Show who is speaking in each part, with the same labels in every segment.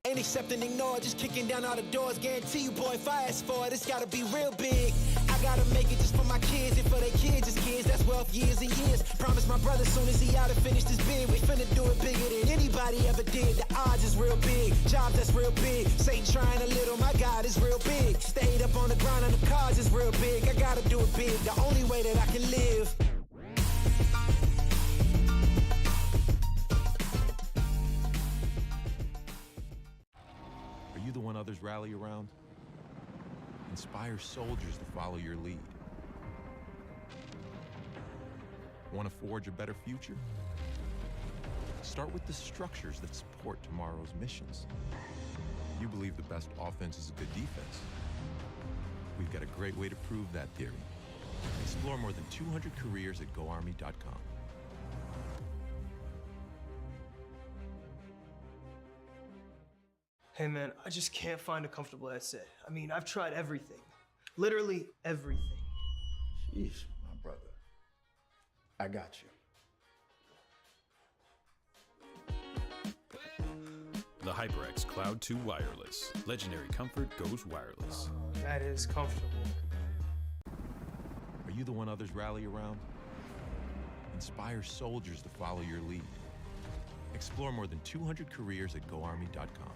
Speaker 1: Ain't accepting, ignore, just kicking down all the doors. Guarantee you, boy, if I ask for it, it's gotta be real big. I gotta make it just for my kids and for their kids' kids. That's wealth years and years. Promise my brother soon as he out and finished his bid, we finna do it bigger than anybody ever did. The odds is real big, jobs that's real big. Satan trying a little, my God is real big. Stayed up on the ground on the cars is real big. I gotta do it big, the only way that I can live.
Speaker 2: Are you the one others rally around? Inspire soldiers to follow your lead. Want to forge a better future? Start with the structures that support tomorrow's missions. You believe the best offense is a good defense. We've got a great way to prove that theory. Explore more than 200 careers at GoArmy.com.
Speaker 3: Hey man, I just can't find a comfortable headset. I mean, I've tried everything. Literally everything.
Speaker 4: Sheesh, my brother. I got you.
Speaker 5: The HyperX Cloud 2 Wireless. Legendary comfort goes wireless.
Speaker 3: That is comfortable.
Speaker 2: Are you the one others rally around? Inspire soldiers to follow your lead. Explore more than 200 careers at GoArmy.com.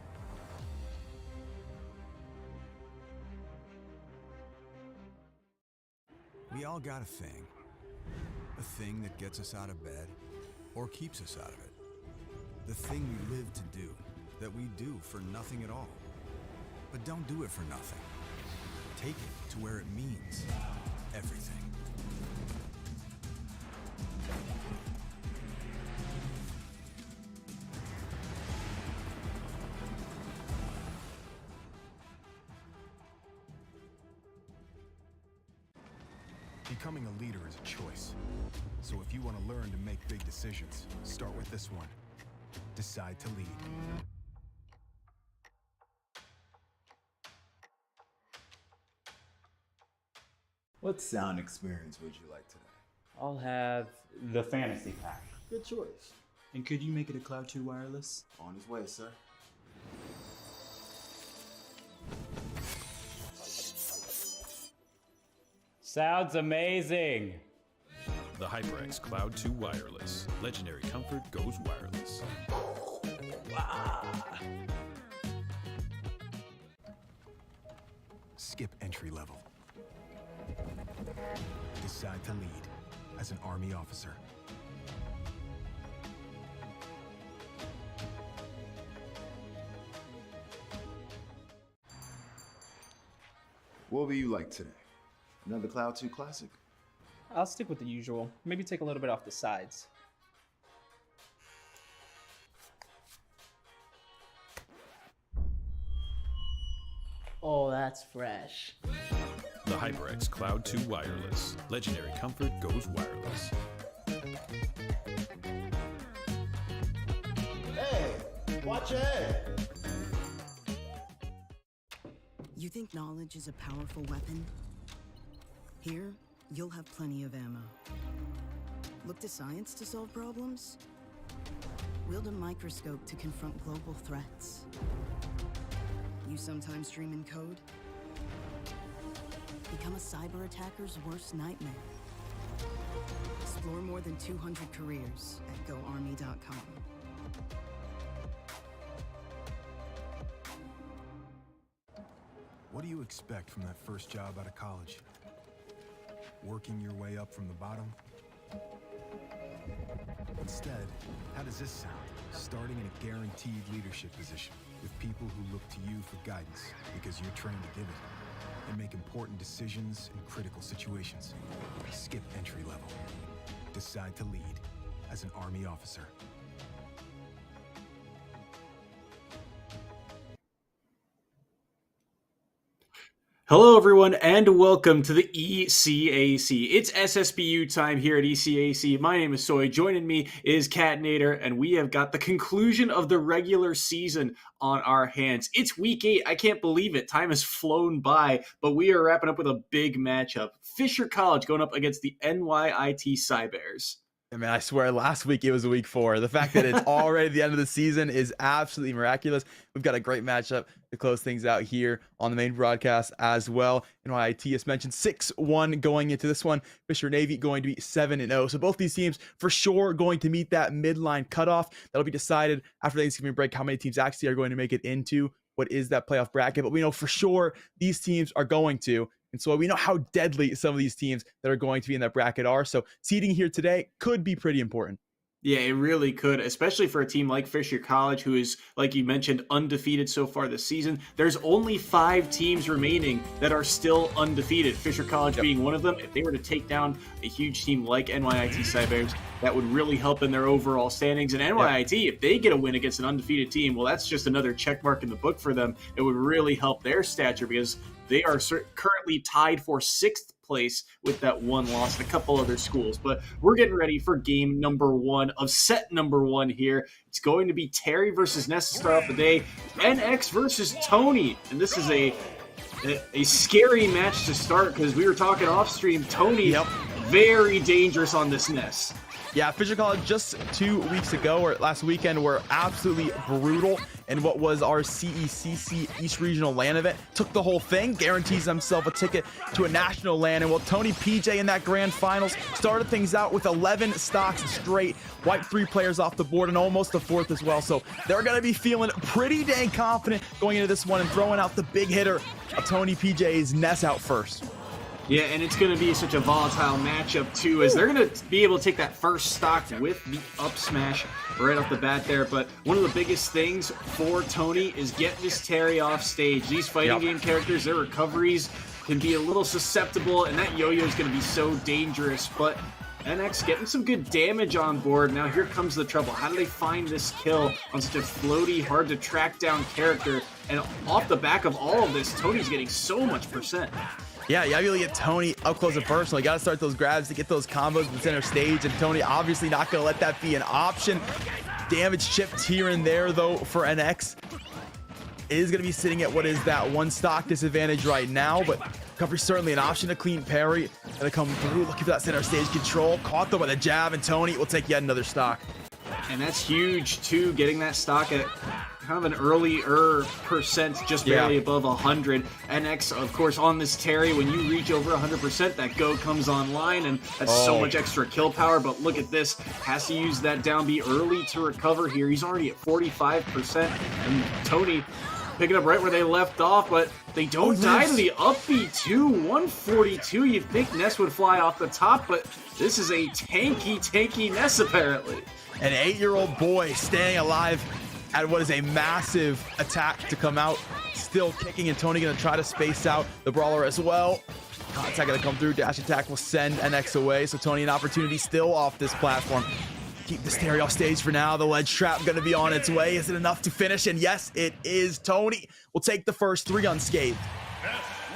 Speaker 6: We all got a thing that gets us out of bed or keeps us out of it. The thing we live to do, that we do for nothing at all. But don't do it for nothing. Take it to where it means everything. Becoming a leader is a choice. So if you want to learn to make big decisions, start with this one. Decide to lead.
Speaker 4: What sound experience would you like today?
Speaker 7: I'll have the fantasy pack.
Speaker 4: Good choice.
Speaker 3: And could you make it a Cloud 2 wireless?
Speaker 4: On his way, sir.
Speaker 7: Sounds amazing.
Speaker 5: The HyperX Cloud 2 Wireless. Legendary comfort goes wireless.
Speaker 6: Skip entry level. Decide to lead as an Army officer.
Speaker 4: What would you like today? Another Cloud 2 classic?
Speaker 8: I'll stick with the usual. Maybe take a little bit off the sides.
Speaker 9: Oh, that's fresh.
Speaker 5: The HyperX Cloud 2 Wireless. Legendary comfort goes wireless.
Speaker 4: Hey, watch your head.
Speaker 10: You think knowledge is a powerful weapon? Here, you'll have plenty of ammo. Look to science to solve problems? Wield a microscope to confront global threats. You sometimes dream in code? Become a cyber attacker's worst nightmare. Explore more than 200 careers at GoArmy.com.
Speaker 6: What do you expect from that first job out of college? Working your way up from the bottom? Instead, how does this sound? Starting in a guaranteed leadership position with people who look to you for guidance because you're trained to give it and make important decisions in critical situations. Skip entry level. Decide to lead as an Army officer.
Speaker 11: Hello, everyone, and welcome to the ECAC. It's SSBU time here at ECAC. My name is Soy. Joining me is Catnator, and we have got the conclusion of the regular season on our hands. It's week 8. I can't believe it. Time has flown by, but we are wrapping up with a big matchup. Fisher College going up against the NYIT Cybears.
Speaker 12: I mean, I swear last week it was week 4. The fact that it's already the end of the season is absolutely miraculous. We've got a great matchup to close things out here on the main broadcast as well. NYIT, as mentioned, 6-1 going into this one. Fisher Navy going to be 7-0. So both these teams for sure going to meet that midline cutoff. That'll be decided after the Thanksgiving break how many teams actually are going to make it into what is that playoff bracket. But we know for sure these teams are going to. And so we know how deadly some of these teams that are going to be in that bracket are. So seeding here today could be pretty important.
Speaker 11: Yeah, it really could, especially for a team like Fisher College, who is, like you mentioned, undefeated so far this season. There's only 5 teams remaining that are still undefeated, Fisher College being one of them. If they were to take down a huge team like NYIT Cybears, that would really help in their overall standings. And NYIT, if they get a win against an undefeated team, well, that's just another check mark in the book for them. It would really help their stature because they are currently tied for 6th place with that one loss and a couple other schools. But we're getting ready for game number 1 of set number 1 here. It's going to be Terry versus Ness to start off the day, NX versus Tony. And this is a scary match to start because we were talking off stream. Tony, very dangerous on this Ness.
Speaker 12: Yeah, Fisher College just 2 weeks ago or last weekend were absolutely brutal in what was our CECC East Regional LAN event. Took the whole thing, guarantees himself a ticket to a national LAN. And well, Tony PJ in that grand finals started things out with 11 stocks straight, wiped 3 players off the board and almost the 4th as well. So they're going to be feeling pretty dang confident going into this one and throwing out the big hitter of Tony PJ's Ness out first.
Speaker 11: Yeah, and it's going to be such a volatile matchup, too, as they're going to be able to take that first stock with the up smash right off the bat there. But one of the biggest things for Tony is getting this Terry off stage. These fighting game characters, their recoveries can be a little susceptible, and that yo-yo is going to be so dangerous. But NX getting some good damage on board. Now here comes the trouble. How do they find this kill on such a floaty, hard to track down character? And off the back of all of this, Tony's getting so much percent.
Speaker 12: Yeah, you gotta get Tony up close and personal. You gotta start those grabs to get those combos in the center stage, and Tony obviously not gonna let that be an option. Damage chipped here and there though for NX. It is gonna be sitting at what is that 1 stock disadvantage right now, but recovery's certainly an option. A clean parry gonna come through, looking for that center stage control. Caught though by the jab, and Tony will take yet another stock.
Speaker 11: And that's huge too, getting that stock at kind of an earlier percent, just barely above 100. NX, of course, on this Terry, when you reach over 100%, that go comes online, and that's so much extra kill power. But look at this, has to use that down B early to recover here. He's already at 45%, and Tony picking up right where they left off, but they don't die to the up B too. 142, you'd think Ness would fly off the top, but this is a tanky Ness apparently.
Speaker 12: An 8-year-old boy staying alive at what is a massive attack to come out, still kicking, and Tony gonna try to space out the brawler as well. Contact gonna come through, dash attack will send NX away, so Tony an opportunity still off this platform. Keep the stereo off stage for now. The ledge trap gonna be on its way. Is it enough to finish? And yes, it is. Tony will take the first 3 unscathed.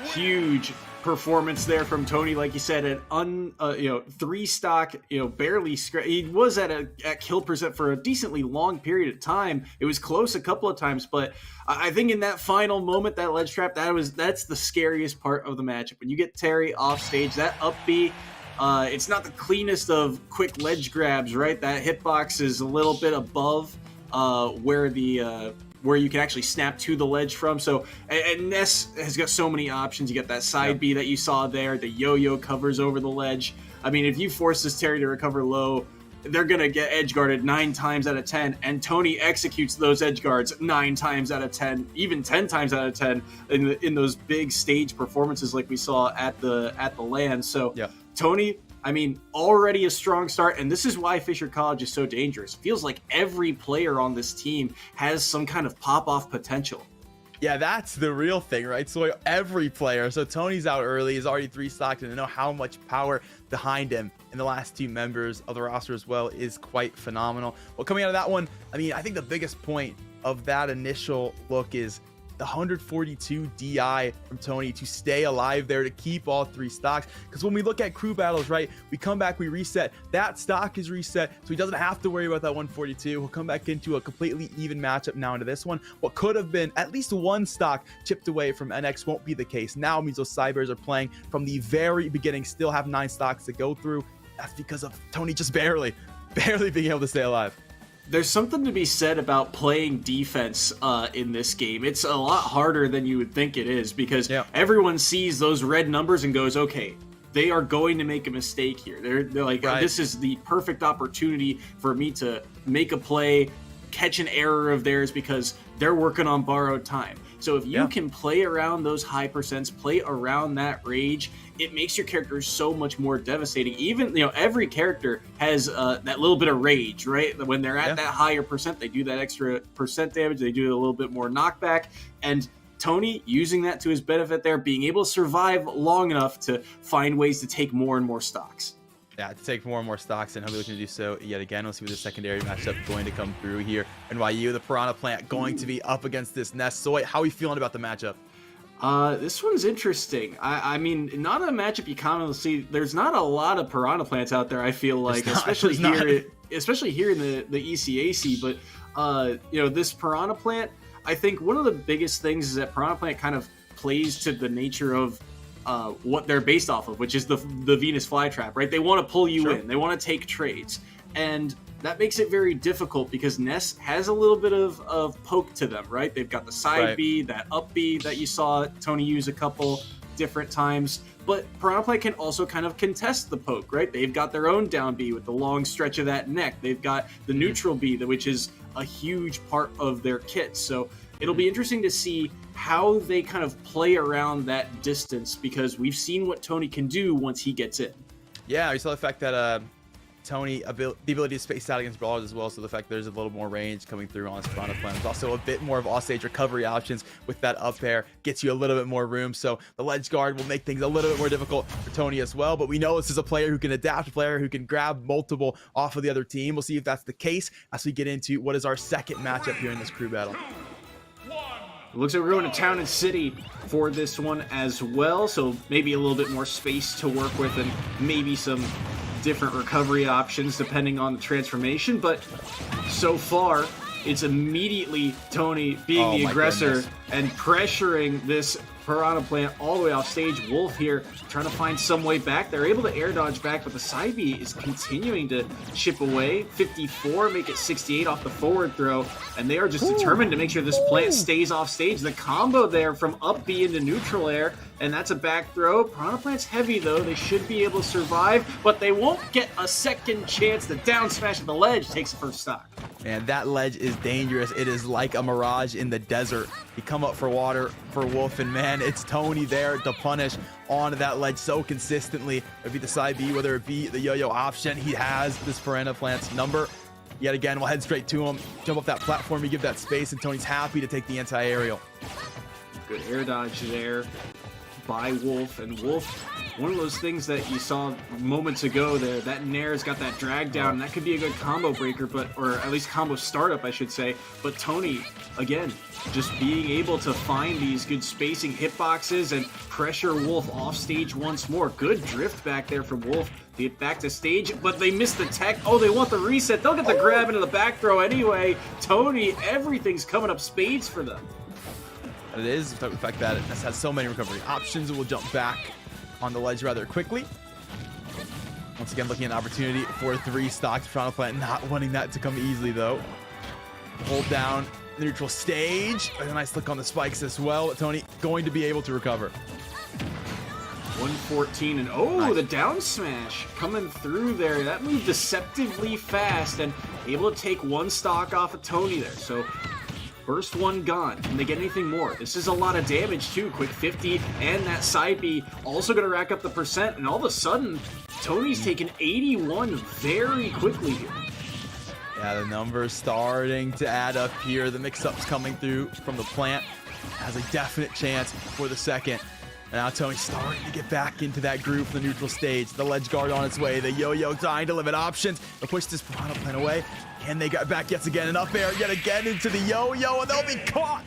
Speaker 11: Huge performance there from Tony, like you said, an 3 stock, barely he was at kill percent for a decently long period of time. It was close a couple of times, but I think in that final moment, that ledge trap, that's the scariest part of the matchup. When you get Terry off stage, that up B, it's not the cleanest of quick ledge grabs, right? That hitbox is a little bit above where you can actually snap to the ledge from. So, and Ness has got so many options. You got that side B that you saw there. The yo-yo covers over the ledge. I mean, if you force this Terry to recover low, they're going to get edge guarded 9 times out of 10. And Tony executes those edge guards 9 times out of 10, even 10 times out of 10 in those big stage performances like we saw at the LAN. So Tony, I mean, already a strong start, and this is why Fisher College is so dangerous. It feels like every player on this team has some kind of pop-off potential.
Speaker 12: Yeah, that's the real thing, right? So every player. So Tony's out early, is already 3 stocked, and to know how much power behind him and the last 2 members of the roster as well is quite phenomenal. Well, coming out of that one, I mean, I think the biggest point of that initial look is the 142 DI from Tony to stay alive there, to keep all 3 stocks. Because when we look at crew battles, right, we come back, we reset. That stock is reset, so he doesn't have to worry about that 142. He'll come back into a completely even matchup now into this one. What could have been at least 1 stock chipped away from NX won't be the case. Now means those Cybers are playing from the very beginning, still have 9 stocks to go through. that's because of Tony just barely being able to stay alive.
Speaker 11: There's something to be said about playing defense in this game. It's a lot harder than you would think it is because everyone sees those red numbers and goes, okay, they are going to make a mistake here. They're like, this is the perfect opportunity for me to make a play, catch an error of theirs because they're working on borrowed time. So if you can play around those high percents, play around that rage, it makes your character so much more devastating. Even, every character has that little bit of rage, right? When they're at that higher percent, they do that extra percent damage. They do a little bit more knockback. And Tony, using that to his benefit there, being able to survive long enough to find ways to take more and more stocks.
Speaker 12: Yeah, to take more and more stocks, and hopefully we can do so yet again. We'll see what the secondary matchup going to come through here. NYU, the Piranha Plant, going to be up against this Nest. Soy, how are we feeling about the matchup?
Speaker 11: This one's interesting. I mean, not a matchup you commonly see. There's not a lot of Piranha Plants out there, I feel like, especially here in the ECAC. But, this Piranha Plant, I think one of the biggest things is that Piranha Plant kind of plays to the nature of what they're based off of, which is the Venus flytrap, right? They want to pull you in. They want to take trades. And that makes it very difficult because Ness has a little bit of poke to them, right? They've got the side B, that up B that you saw Tony use a couple different times. But Piranha Plant can also kind of contest the poke, right? They've got their own down B with the long stretch of that neck. They've got the neutral B, which is a huge part of their kit. So it'll be interesting to see how they kind of play around that distance because we've seen what Tony can do once he gets in.
Speaker 12: Yeah, we saw the fact that Tony, the ability to space out against brawlers as well, so the fact there's a little more range coming through on his Piranha Plant. There's also a bit more of offstage recovery options with that up air, gets you a little bit more room, so the ledge guard will make things a little bit more difficult for Tony as well, but we know this is a player who can adapt, a player who can grab multiple off of the other team. We'll see if that's the case as we get into what is our second matchup here in this crew battle.
Speaker 11: It looks like we're going to Town and City for this one as well, so maybe a little bit more space to work with and maybe some different recovery options depending on the transformation, but so far it's immediately Tony being the aggressor and pressuring this Piranha Plant all the way off stage. Wolf here trying to find some way back. They're able to air dodge back, but the side B is continuing to chip away. 54, make it 68 off the forward throw, and they are just determined to make sure this plant stays off stage. The combo there from up B into neutral air, and that's a back throw. Piranha Plant's heavy though. They should be able to survive, but they won't get a second chance. The down smash at the ledge takes the first stock.
Speaker 12: Man, that ledge is dangerous. It is like a mirage in the desert. You come up for water for Wolf, and man, it's Tony there to punish onto that ledge so consistently. Whether it be the side B, whether it be the yo-yo option, he has this Piranha Plant's number. Yet again, we'll head straight to him, jump off that platform, you give that space, and Tony's happy to take the anti-aerial.
Speaker 11: Good air dodge there by Wolf, and Wolf, one of those things that you saw moments ago there, that Nair's got that drag down, and that could be a good combo breaker, or at least combo startup, I should say. But Tony, again, just being able to find these good spacing hitboxes and pressure Wolf off stage once more. Good drift back there from Wolf to get back to stage, but they missed the tech. Oh, they want the reset. They'll get the grab into the back throw anyway. Tony, everything's coming up spades for them.
Speaker 12: It is the fact that it has so many recovery options. We'll jump back on the ledge rather quickly. Once again, looking at an opportunity for 3 stocks. Piranha Plant not wanting that to come easily though. Hold down the neutral stage. And a nice look on the spikes as well. Tony going to be able to recover.
Speaker 11: 114, and nice. The down smash coming through there. That moved deceptively fast and able to take 1 stock off of Tony there. So first one gone. Can they get anything more? This is a lot of damage too. Quick 50 and that side B also going to rack up the percent, and all of a sudden Tony's taking 81 very quickly here.
Speaker 12: Yeah, the numbers starting to add up here. The mix-ups coming through from the plant has a definite chance for the second. And now Tony's starting to get back into that groove from the neutral stage. The ledge guard on its way. The yo-yo dying to limit options. They'll push this Piranha Plant away. Can they get back yet again? And up air yet again into the yo-yo, and they'll be caught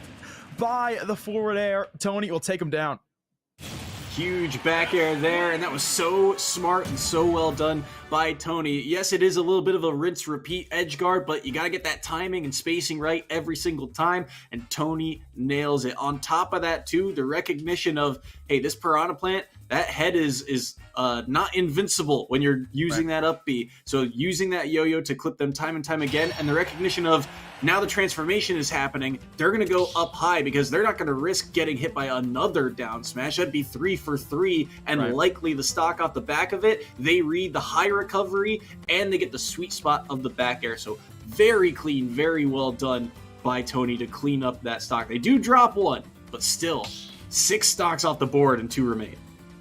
Speaker 12: by the forward air. Tony will take them down.
Speaker 11: Huge back air there, and that was so smart and so well done by Tony. Yes, it is a little bit of a rinse-repeat edge guard, but you got to get that timing and spacing right every single time, and Tony nails it. On top of that, too, the recognition of, hey, this Piranha Plant, that head is not invincible when you're using that up B. So using that yo-yo to clip them time and time again, and the recognition of now the transformation is happening, they're going to go up high because they're not going to risk getting hit by another down smash. That'd be 3 for 3 and likely the stock off the back of it. They read the high recovery and they get the sweet spot of the back air. So very clean, very well done by Tony to clean up that stock. They do drop one, but still 6 stocks off the board and 2 remain.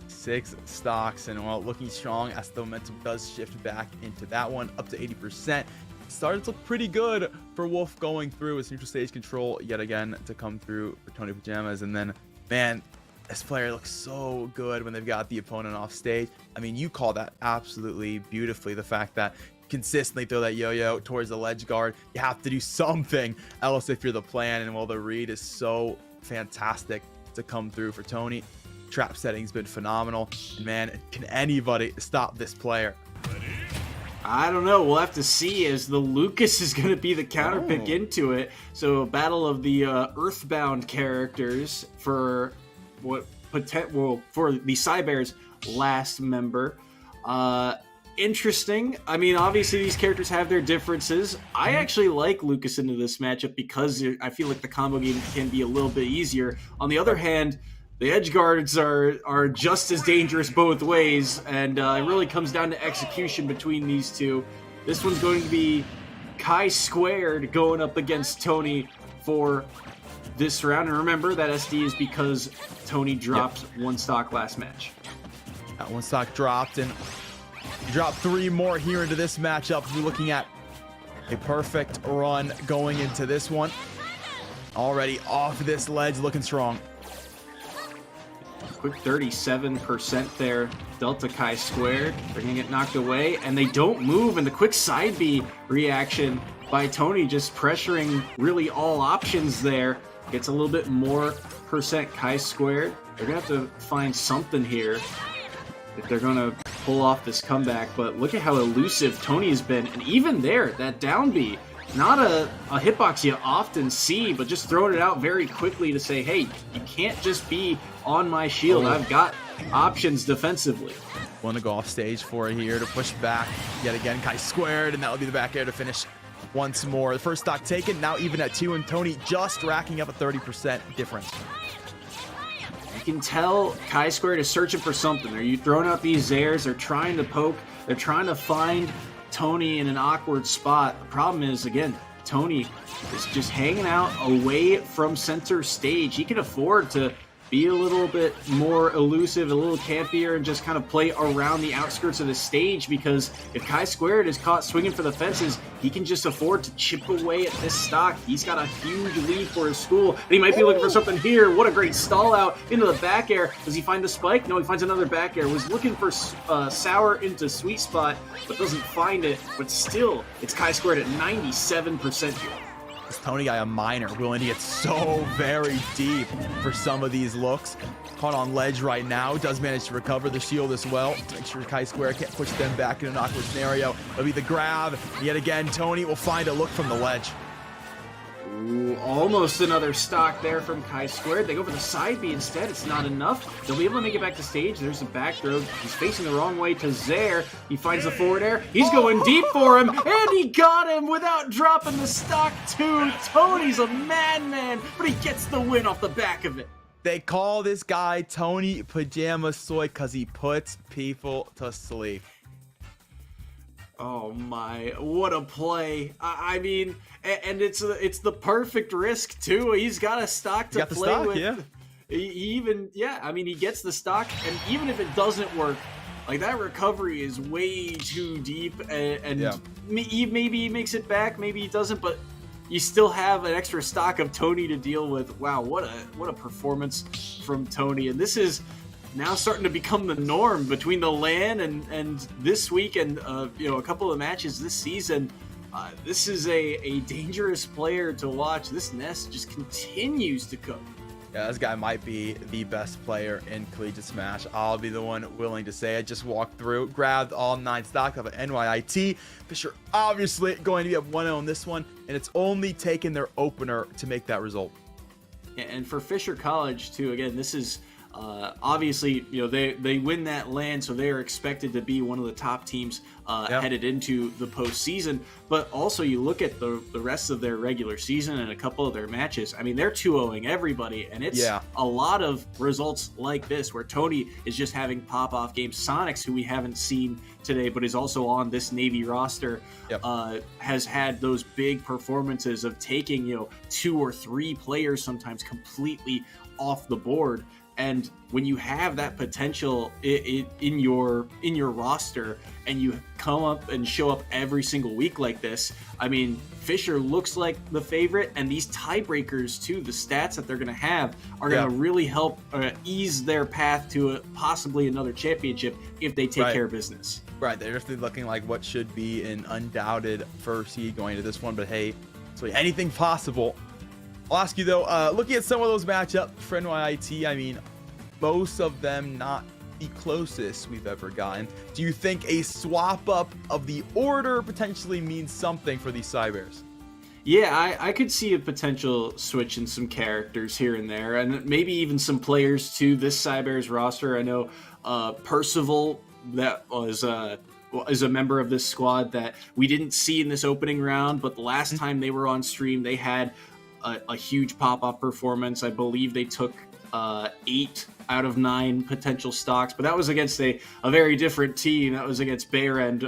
Speaker 12: 6 stocks, and well, looking strong as the momentum does shift back into that one, up to 80%. Started to look pretty good for Wolf going through his neutral stage control yet again to come through for Tony Pajamas. And then, man, this player looks so good when they've got the opponent off stage. I mean, you call that absolutely beautifully, the fact that consistently throw that yo-yo towards the ledge guard. You have to do something else if you're the plan, and well, the read is so fantastic to come through for Tony. Trap setting's been phenomenal, and man, can anybody stop this player?
Speaker 11: I don't know. We'll have to see, as the Lucas is going to be the counter pick into it. So a battle of the Earthbound characters for for the Cybear's last member. Interesting. I mean, obviously these characters have their differences. I actually like Lucas into this matchup because I feel like the combo game can be a little bit easier. On the other hand, the edge guards are just as dangerous both ways, and it really comes down to execution between these two. This one's going to be Chi Squared going up against Tony for this round. And remember, that SD is because Tony dropped 1 stock last match.
Speaker 12: That 1 stock dropped, and you drop 3 more here into this matchup. We're looking at a perfect run going into this one. Already off this ledge, looking strong.
Speaker 11: Quick 37% there. Delta Chi Squared. They're going to get knocked away, and they don't move. And the quick side B reaction by Tony, just pressuring really all options there. Gets a little bit more percent Chi Squared. They're going to have to find something here if they're going to pull off this comeback. But look at how elusive Tony has been. And even there, that down B, not a hitbox you often see, but just throwing it out very quickly to say, hey, you can't just be on my shield. I've got options defensively.
Speaker 12: Want to go off stage for it here to push back yet again. Chi Squared, and that'll be the back air to finish once more. The first stock taken, now even at 2, and Tony just racking up a 30% difference.
Speaker 11: You can tell Chi Squared is searching for something. Are you throwing out these airs? They're trying to poke. They're trying to find Tony in an awkward spot. The problem is, again, Tony is just hanging out away from center stage. He can afford to be a little bit more elusive, a little campier, and just kind of play around the outskirts of the stage, because if Chi Squared is caught swinging for the fences, he can just afford to chip away at this stock. He's got a huge lead for his school, and he might be looking for something here. What a great stall out into the back air. Does he find the spike? No, he finds another back air. Was looking for Sour into sweet spot, but doesn't find it. But still, it's Chi Squared at 97% here.
Speaker 12: This Tony guy, a minor, willing to get so very deep for some of these looks. Caught on ledge right now, does manage to recover the shield as well to make sure Chi Squared can't push them back in an awkward scenario. It'll be the grab. Yet again, Tony will find a look from the ledge.
Speaker 11: Ooh, almost another stock there from Chi Squared. They go for the side B instead. It's not enough. They'll be able to make it back to stage. There's a back throw. He's facing the wrong way to Zaire. He finds the forward air. He's going deep for him, and he got him without dropping the stock too. Tony's a madman, but he gets the win off the back of it.
Speaker 12: They call this guy Tony Pajama Soy because he puts people to sleep.
Speaker 11: Oh my, what a play. I mean, and it's the perfect risk too. He's got a stock to play with.
Speaker 12: Yeah.
Speaker 11: He gets the stock, and even if it doesn't work, like, that recovery is way too deep, and maybe he makes it back, maybe he doesn't, but you still have an extra stock of Tony to deal with. Wow, what a performance from Tony. And this is now starting to become the norm between the LAN and this week and a couple of matches this season. This is a dangerous player to watch. This nest just continues to cook.
Speaker 12: Yeah, this guy might be the best player in Collegiate Smash. I'll be the one willing to say. I just walked through, grabbed all 9 stock of an NYIT. Fisher obviously going to be up 1-0 in this one, and it's only taken their opener to make that result.
Speaker 11: And for Fisher College too, again, this is Obviously, they win that land, so they are expected to be one of the top teams headed into the postseason. But also, you look at the rest of their regular season and a couple of their matches. I mean, they're 2-0ing everybody, and it's a lot of results like this where Tony is just having pop-off games. Sonics, who we haven't seen today, but is also on this Navy roster, has had those big performances of taking 2 or 3 players sometimes completely off the board. And when you have that potential in your roster and you come up and show up every single week like this, I mean, Fisher looks like the favorite, and these tiebreakers too, the stats that they're going to have are going to really help ease their path to possibly another championship if they take care of business.
Speaker 12: Right, they're definitely looking like what should be an undoubted first seed going to this one, but hey, so anything possible. I'll ask you though, looking at some of those matchups for NYIT, I mean, most of them not the closest we've ever gotten. Do you think a swap up of the order potentially means something for these Cybears?
Speaker 11: Yeah, I could see a potential switch in some characters here and there, and maybe even some players to this Cybears roster. I know Percival, that is a member of this squad that we didn't see in this opening round, but the last time they were on stream, they had a huge pop-off performance. I believe they took 8 out of 9 potential stocks, but that was against a very different team. That was against Bearend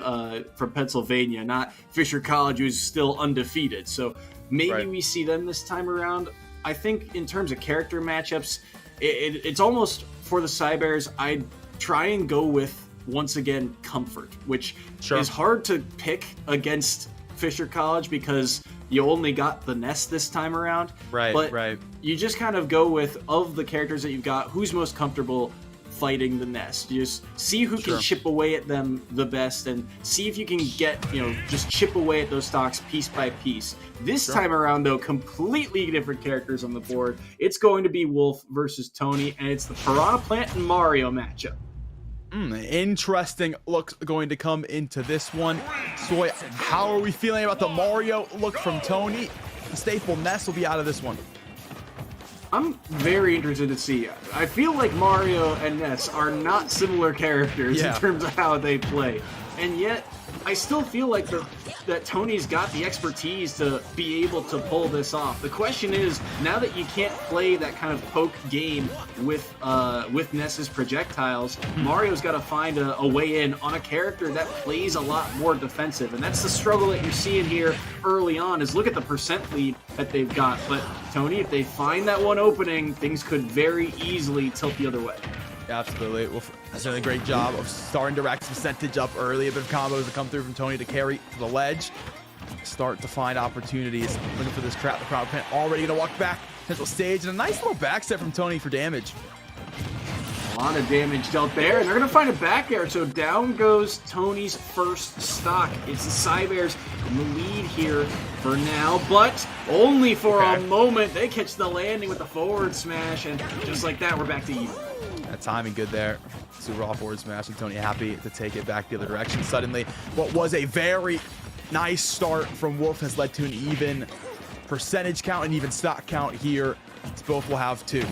Speaker 11: from Pennsylvania, not Fisher College, who's still undefeated. So maybe we see them this time around. I think in terms of character matchups, it's almost for the Cybears, I'd try and go with, once again, Comfort, which is hard to pick against Fisher College because you only got the Nest this time around. But you just kind of go with, of the characters that you've got, who's most comfortable fighting the Nest. You just see who can chip away at them the best and see if you can get, just chip away at those stocks piece by piece. This time around, though, completely different characters on the board. It's going to be Wolf versus Tony, and it's the Piranha Plant and Mario matchup.
Speaker 12: Interesting look going to come into this one. So how are we feeling about the Mario look from Tony? The staple Nest will be out of this one.
Speaker 11: I'm very interested to see. I feel like Mario and Ness are not similar characters in terms of how they play. And yet, I still feel like that Tony's got the expertise to be able to pull this off. The question is, now that you can't play that kind of poke game with Ness's projectiles, Mario's got to find a way in on a character that plays a lot more defensive. And that's the struggle that you're seeing here early on, is look at the percent lead that they've got. But Tony, if they find that one opening, things could very easily tilt the other way.
Speaker 12: Absolutely. Wolf has done a great job of starting to rack some percentage up early. A bit of combos that come through from Tony to carry to the ledge. Start to find opportunities. Looking for this trap. The crowd plant already going to walk back. Potential stage. And a nice little back step from Tony for damage.
Speaker 11: A lot of damage dealt there. And they're going to find a back air. So down goes Tony's first stock. It's the Cybears in the lead here for now, but only for a moment. They catch the landing with the forward smash. And just like that, we're back to even.
Speaker 12: That timing good there. Super raw forward smash, and Tony happy to take it back the other direction. Suddenly, what was a very nice start from Wolf has led to an even percentage count and even stock count here. Both will have 2.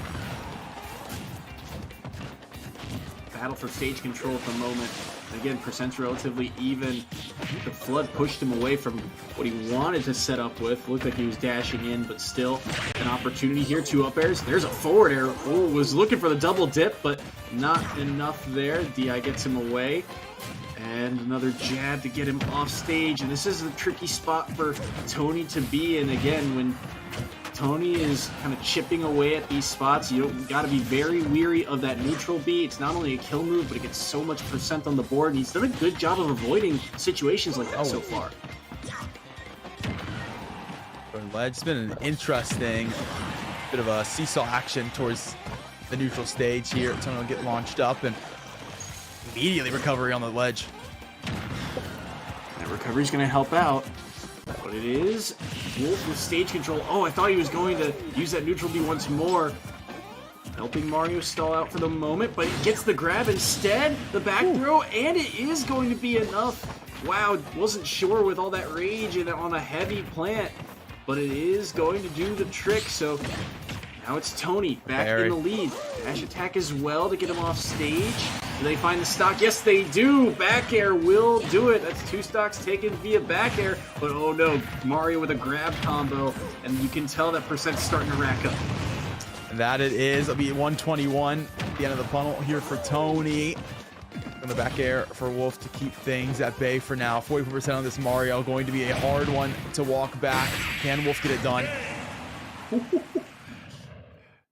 Speaker 11: Battle for stage control at the moment. Again, percent's relatively even. The flood pushed him away from what he wanted to set up with. Looked like he was dashing in, but still an opportunity here. 2 up airs. There's a forward air. Oh, was looking for the double dip, but not enough there. DI gets him away. And another jab to get him off stage. And this is a tricky spot for Tony to be in. Again, when Tony is kind of chipping away at these spots, you got to be very weary of that neutral B. It's not only a kill move, but it gets so much percent on the board, and he's done a good job of avoiding situations like that so far.
Speaker 12: It's been an interesting bit of a seesaw action towards the neutral stage here. Tony will get launched up and immediately recovery on the ledge.
Speaker 11: That recovery's going to help out. But it is Wolf with stage control. Oh, I thought he was going to use that neutral B once more. Helping Mario stall out for the moment, but he gets the grab instead. The back throw, and it is going to be enough. Wow, wasn't sure with all that rage and on a heavy plant, but it is going to do the trick. So Now it's Tony back in the lead. Dash attack as well to get him off stage. Do they find the stock? Yes, they do. Back air will do it. That's 2 stocks taken via back air. But oh no, Mario with a grab combo. And you can tell that percent's starting to rack up.
Speaker 12: And that it is. It'll be 121 at the end of the funnel here for Tony. From the back air for Wolf to keep things at bay for now. 44% on this Mario. Going to be a hard one to walk back. Can Wolf get it done?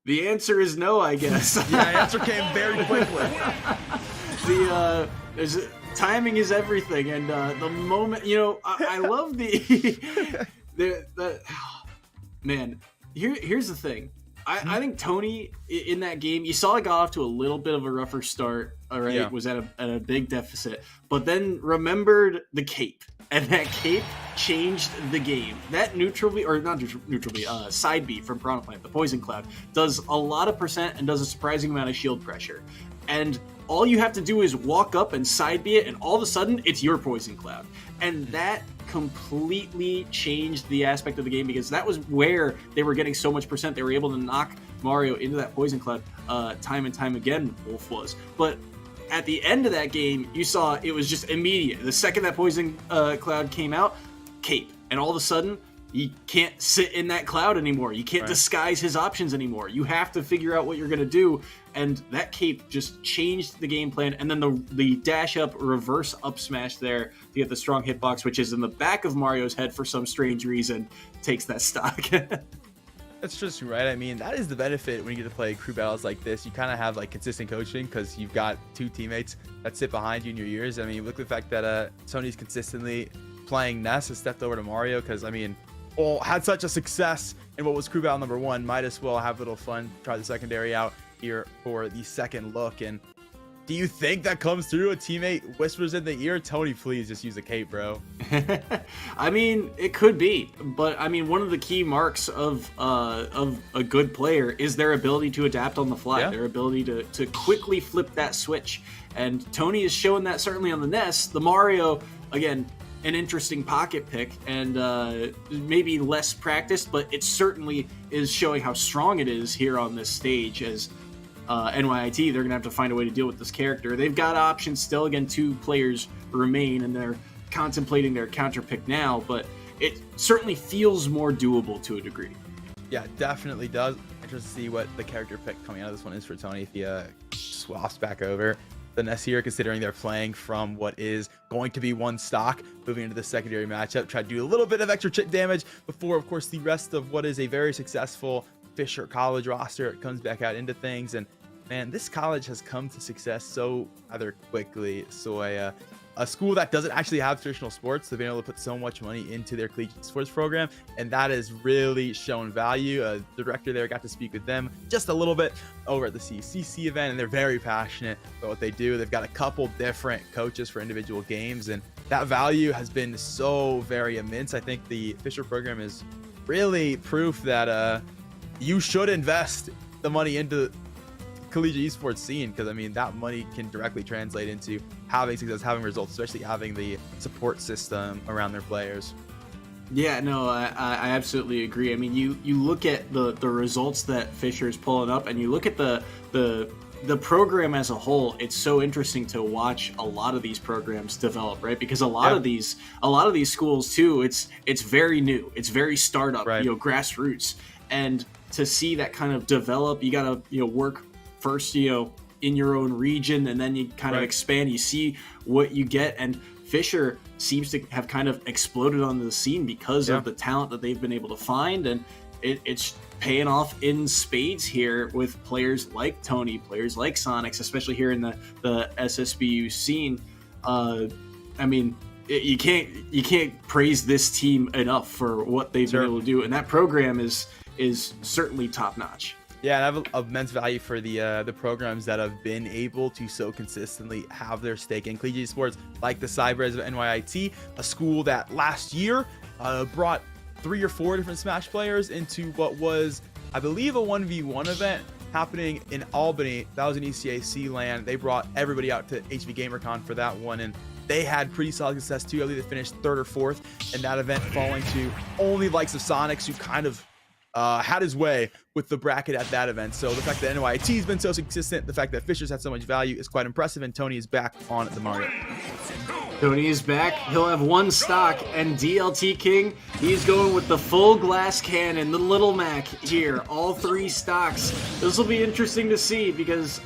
Speaker 11: The answer is no, I guess.
Speaker 12: Yeah, the answer came very quickly.
Speaker 11: Timing is everything, and the moment, you know, I love the man. Here's the thing. I think Tony in that game, you saw it got off to a little bit of a rougher start. All right,
Speaker 12: Yeah.
Speaker 11: Was at a big deficit, but then remembered the cape, and that cape changed the game. That side B from Piranha Plant, the Poison Cloud, does a lot of percent and does a surprising amount of shield pressure. And all you have to do is walk up and side B it, and all of a sudden it's your Poison Cloud. And that completely changed the aspect of the game, because that was where they were getting so much percent. They were able to knock Mario into that Poison Cloud time and time again, Wolf was. But at the end of that game, you saw it was just immediate. The second that Poison Cloud came out, cape. And all of a sudden, you can't sit in that cloud anymore. You can't disguise his options anymore. You have to figure out what you're going to do. And that cape just changed the game plan. And then the dash up, reverse up smash there to get the strong hitbox, which is in the back of Mario's head for some strange reason, takes that stock.
Speaker 12: That's just right. I mean, that is the benefit when you get to play crew battles like this. You kind of have like consistent coaching because you've got 2 teammates that sit behind you in your ears. I mean, look at the fact that Tony's consistently playing Ness, has stepped over to Mario because, I mean, had such a success in what was crew battle number 1. Might as well have a little fun, try the secondary out here for the second look. And do you think that comes through? A teammate whispers in the ear, Tony, please just use a cape, bro.
Speaker 11: I mean, it could be, but I mean, one of the key marks of a good player is their ability to adapt on the fly, their ability to quickly flip that switch. And Tony is showing that certainly on the NES. The Mario, again, an interesting pocket pick and maybe less practiced, but it certainly is showing how strong it is here on this stage as NYIT. They're going to have to find a way to deal with this character. They've got options still. Again, 2 players remain, and they're contemplating their counter pick now, but it certainly feels more doable to a degree.
Speaker 12: Yeah, definitely does. Interested to see what the character pick coming out of this one is for Tony if he swaps back over the NES here, considering they're playing from what is going to be 1 stock, moving into the secondary matchup. Try to do a little bit of extra chip damage before, of course, the rest of what is a very successful Fisher College roster comes back out into things. And man, this college has come to success so rather quickly. So a school that doesn't actually have traditional sports, they've been able to put so much money into their collegiate sports program, and that has really shown value. The director there got to speak with them just a little bit over at the CCC event, and they're very passionate about what they do. They've got a couple different coaches for individual games, and that value has been so very immense. I think the Fisher program is really proof that you should invest the money into collegiate esports scene, because I mean that money can directly translate into having success, having results, especially having the support system around their players.
Speaker 11: Yeah, no, I absolutely agree. I mean, you look at the results that Fisher is pulling up, and you look at the program as a whole. It's so interesting to watch a lot of these programs develop, right? Because a lot of these schools too, it's very new, it's very startup, grassroots, and to see that kind of develop, you gotta work first, in your own region, and then you kind of expand. You see what you get, and Fisher seems to have kind of exploded onto the scene because of the talent that they've been able to find, and it's paying off in spades here with players like Tony, players like Sonics, especially here in the SSBU scene. I mean, you can't praise this team enough for what they've been able to do, and that program is certainly top notch.
Speaker 12: Yeah, and I have immense value for the programs that have been able to so consistently have their stake in collegiate sports, like the Cybers of NYIT, a school that last year brought 3 or 4 different Smash players into what was, I believe, a 1v1 event happening in Albany. That was in ECAC land. They brought everybody out to HV GamerCon for that one, and they had pretty solid success too. I believe they finished 3rd or 4th in that event, falling to only likes of Sonics, who kind of had his way with the bracket at that event. So the fact that NYIT has been so consistent, the fact that Fisher's had so much value is quite impressive, and Tony is back on the Mario.
Speaker 11: Tony is back. He'll have one stock, and DLT King, he's going with the full glass cannon, the Little Mac here, all 3 stocks. This will be interesting to see because,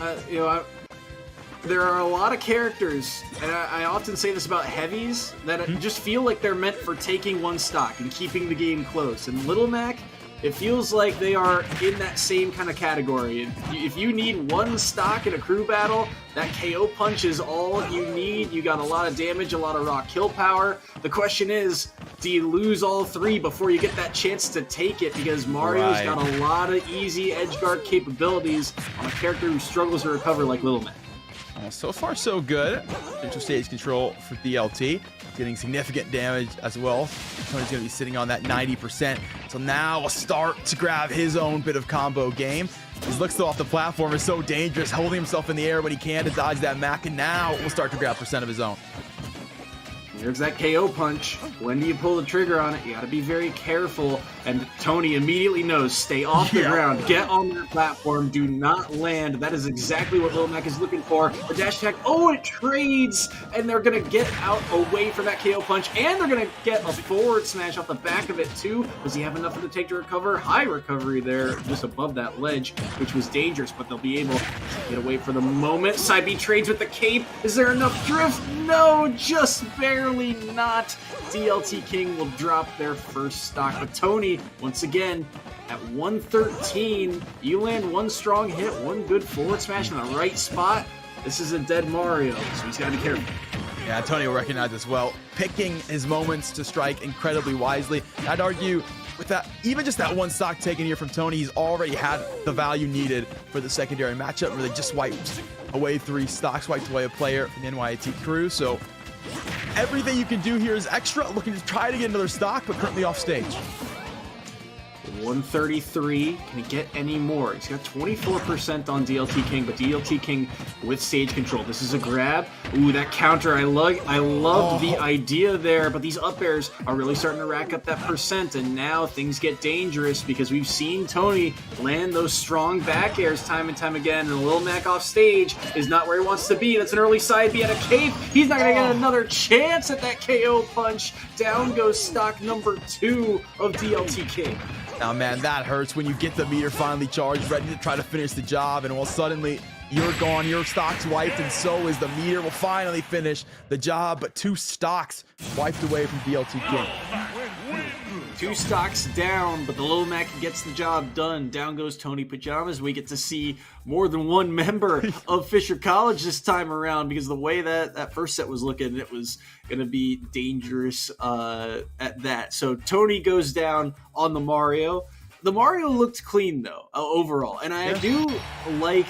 Speaker 11: there are a lot of characters, and I often say this about heavies, that just feel like they're meant for taking one stock and keeping the game close. And Little Mac, it feels like they are in that same kind of category. If you need one stock in a crew battle, that KO punch is all you need. You got a lot of damage, a lot of raw kill power. The question is, do you lose all 3 before you get that chance to take it? Because Mario's got a lot of easy edge guard capabilities on a character who struggles to recover like Little Mac.
Speaker 12: So far, so good. Neutral stage control for DLT. Getting significant damage as well. Tony's going to be sitting on that 90%. So now we'll start to grab his own bit of combo game. His looks off the platform is so dangerous, holding himself in the air when he can to dodge that Mac, and now we'll start to grab percent of his own.
Speaker 11: There's that KO punch. When do you pull the trigger on it? You gotta be very careful. And Tony immediately knows, stay off the ground, get on that platform, do not land. That is exactly what Lil Mac is looking for. The dash attack, oh, it trades! And they're gonna get out away from that KO punch, and they're gonna get a forward smash off the back of it too. Does he have enough of the take to recover? High recovery there, just above that ledge, which was dangerous, but they'll be able to get away for the moment. Side B trades with the cape. Is there enough drift? No, just barely not. DLT King will drop their first stock, but Tony, once again, at 113, you land one strong hit, one good forward smash in the right spot. This is a dead Mario, so he's got to be careful.
Speaker 12: Yeah, Tony will recognize as well, picking his moments to strike incredibly wisely. I'd argue with that, even just that one stock taken here from Tony, he's already had the value needed for the secondary matchup. Really just wiped away 3 stocks, wiped away a player from the NYIT crew. So everything you can do here is extra, looking to try to get another stock, but currently off stage.
Speaker 11: 133. Can he get any more? He's got 24% on DLT King, but DLT King with stage control. This is a grab. Ooh, that counter. I love the idea there, but these up airs are really starting to rack up that percent, and now things get dangerous because we've seen Tony land those strong back airs time and time again, and Lil Mac off stage is not where he wants to be. That's an early side B at a cape. He's not going to get another chance at that KO punch. Down goes stock number 2 of DLT King.
Speaker 12: Now, man, that hurts when you get the meter finally charged, ready to try to finish the job, and well, suddenly you're gone, your stock's wiped, and so is the meter. Will finally finish the job, but 2 stocks wiped away from DLT King.
Speaker 11: 2 stocks down, but the Lil Mac gets the job done. Down goes Tony Pajamas. We get to see more than one member of Fisher College this time around, because the way that first set was looking, it was going to be dangerous at that. So Tony goes down on the Mario. The Mario looked clean, though, overall. And I do like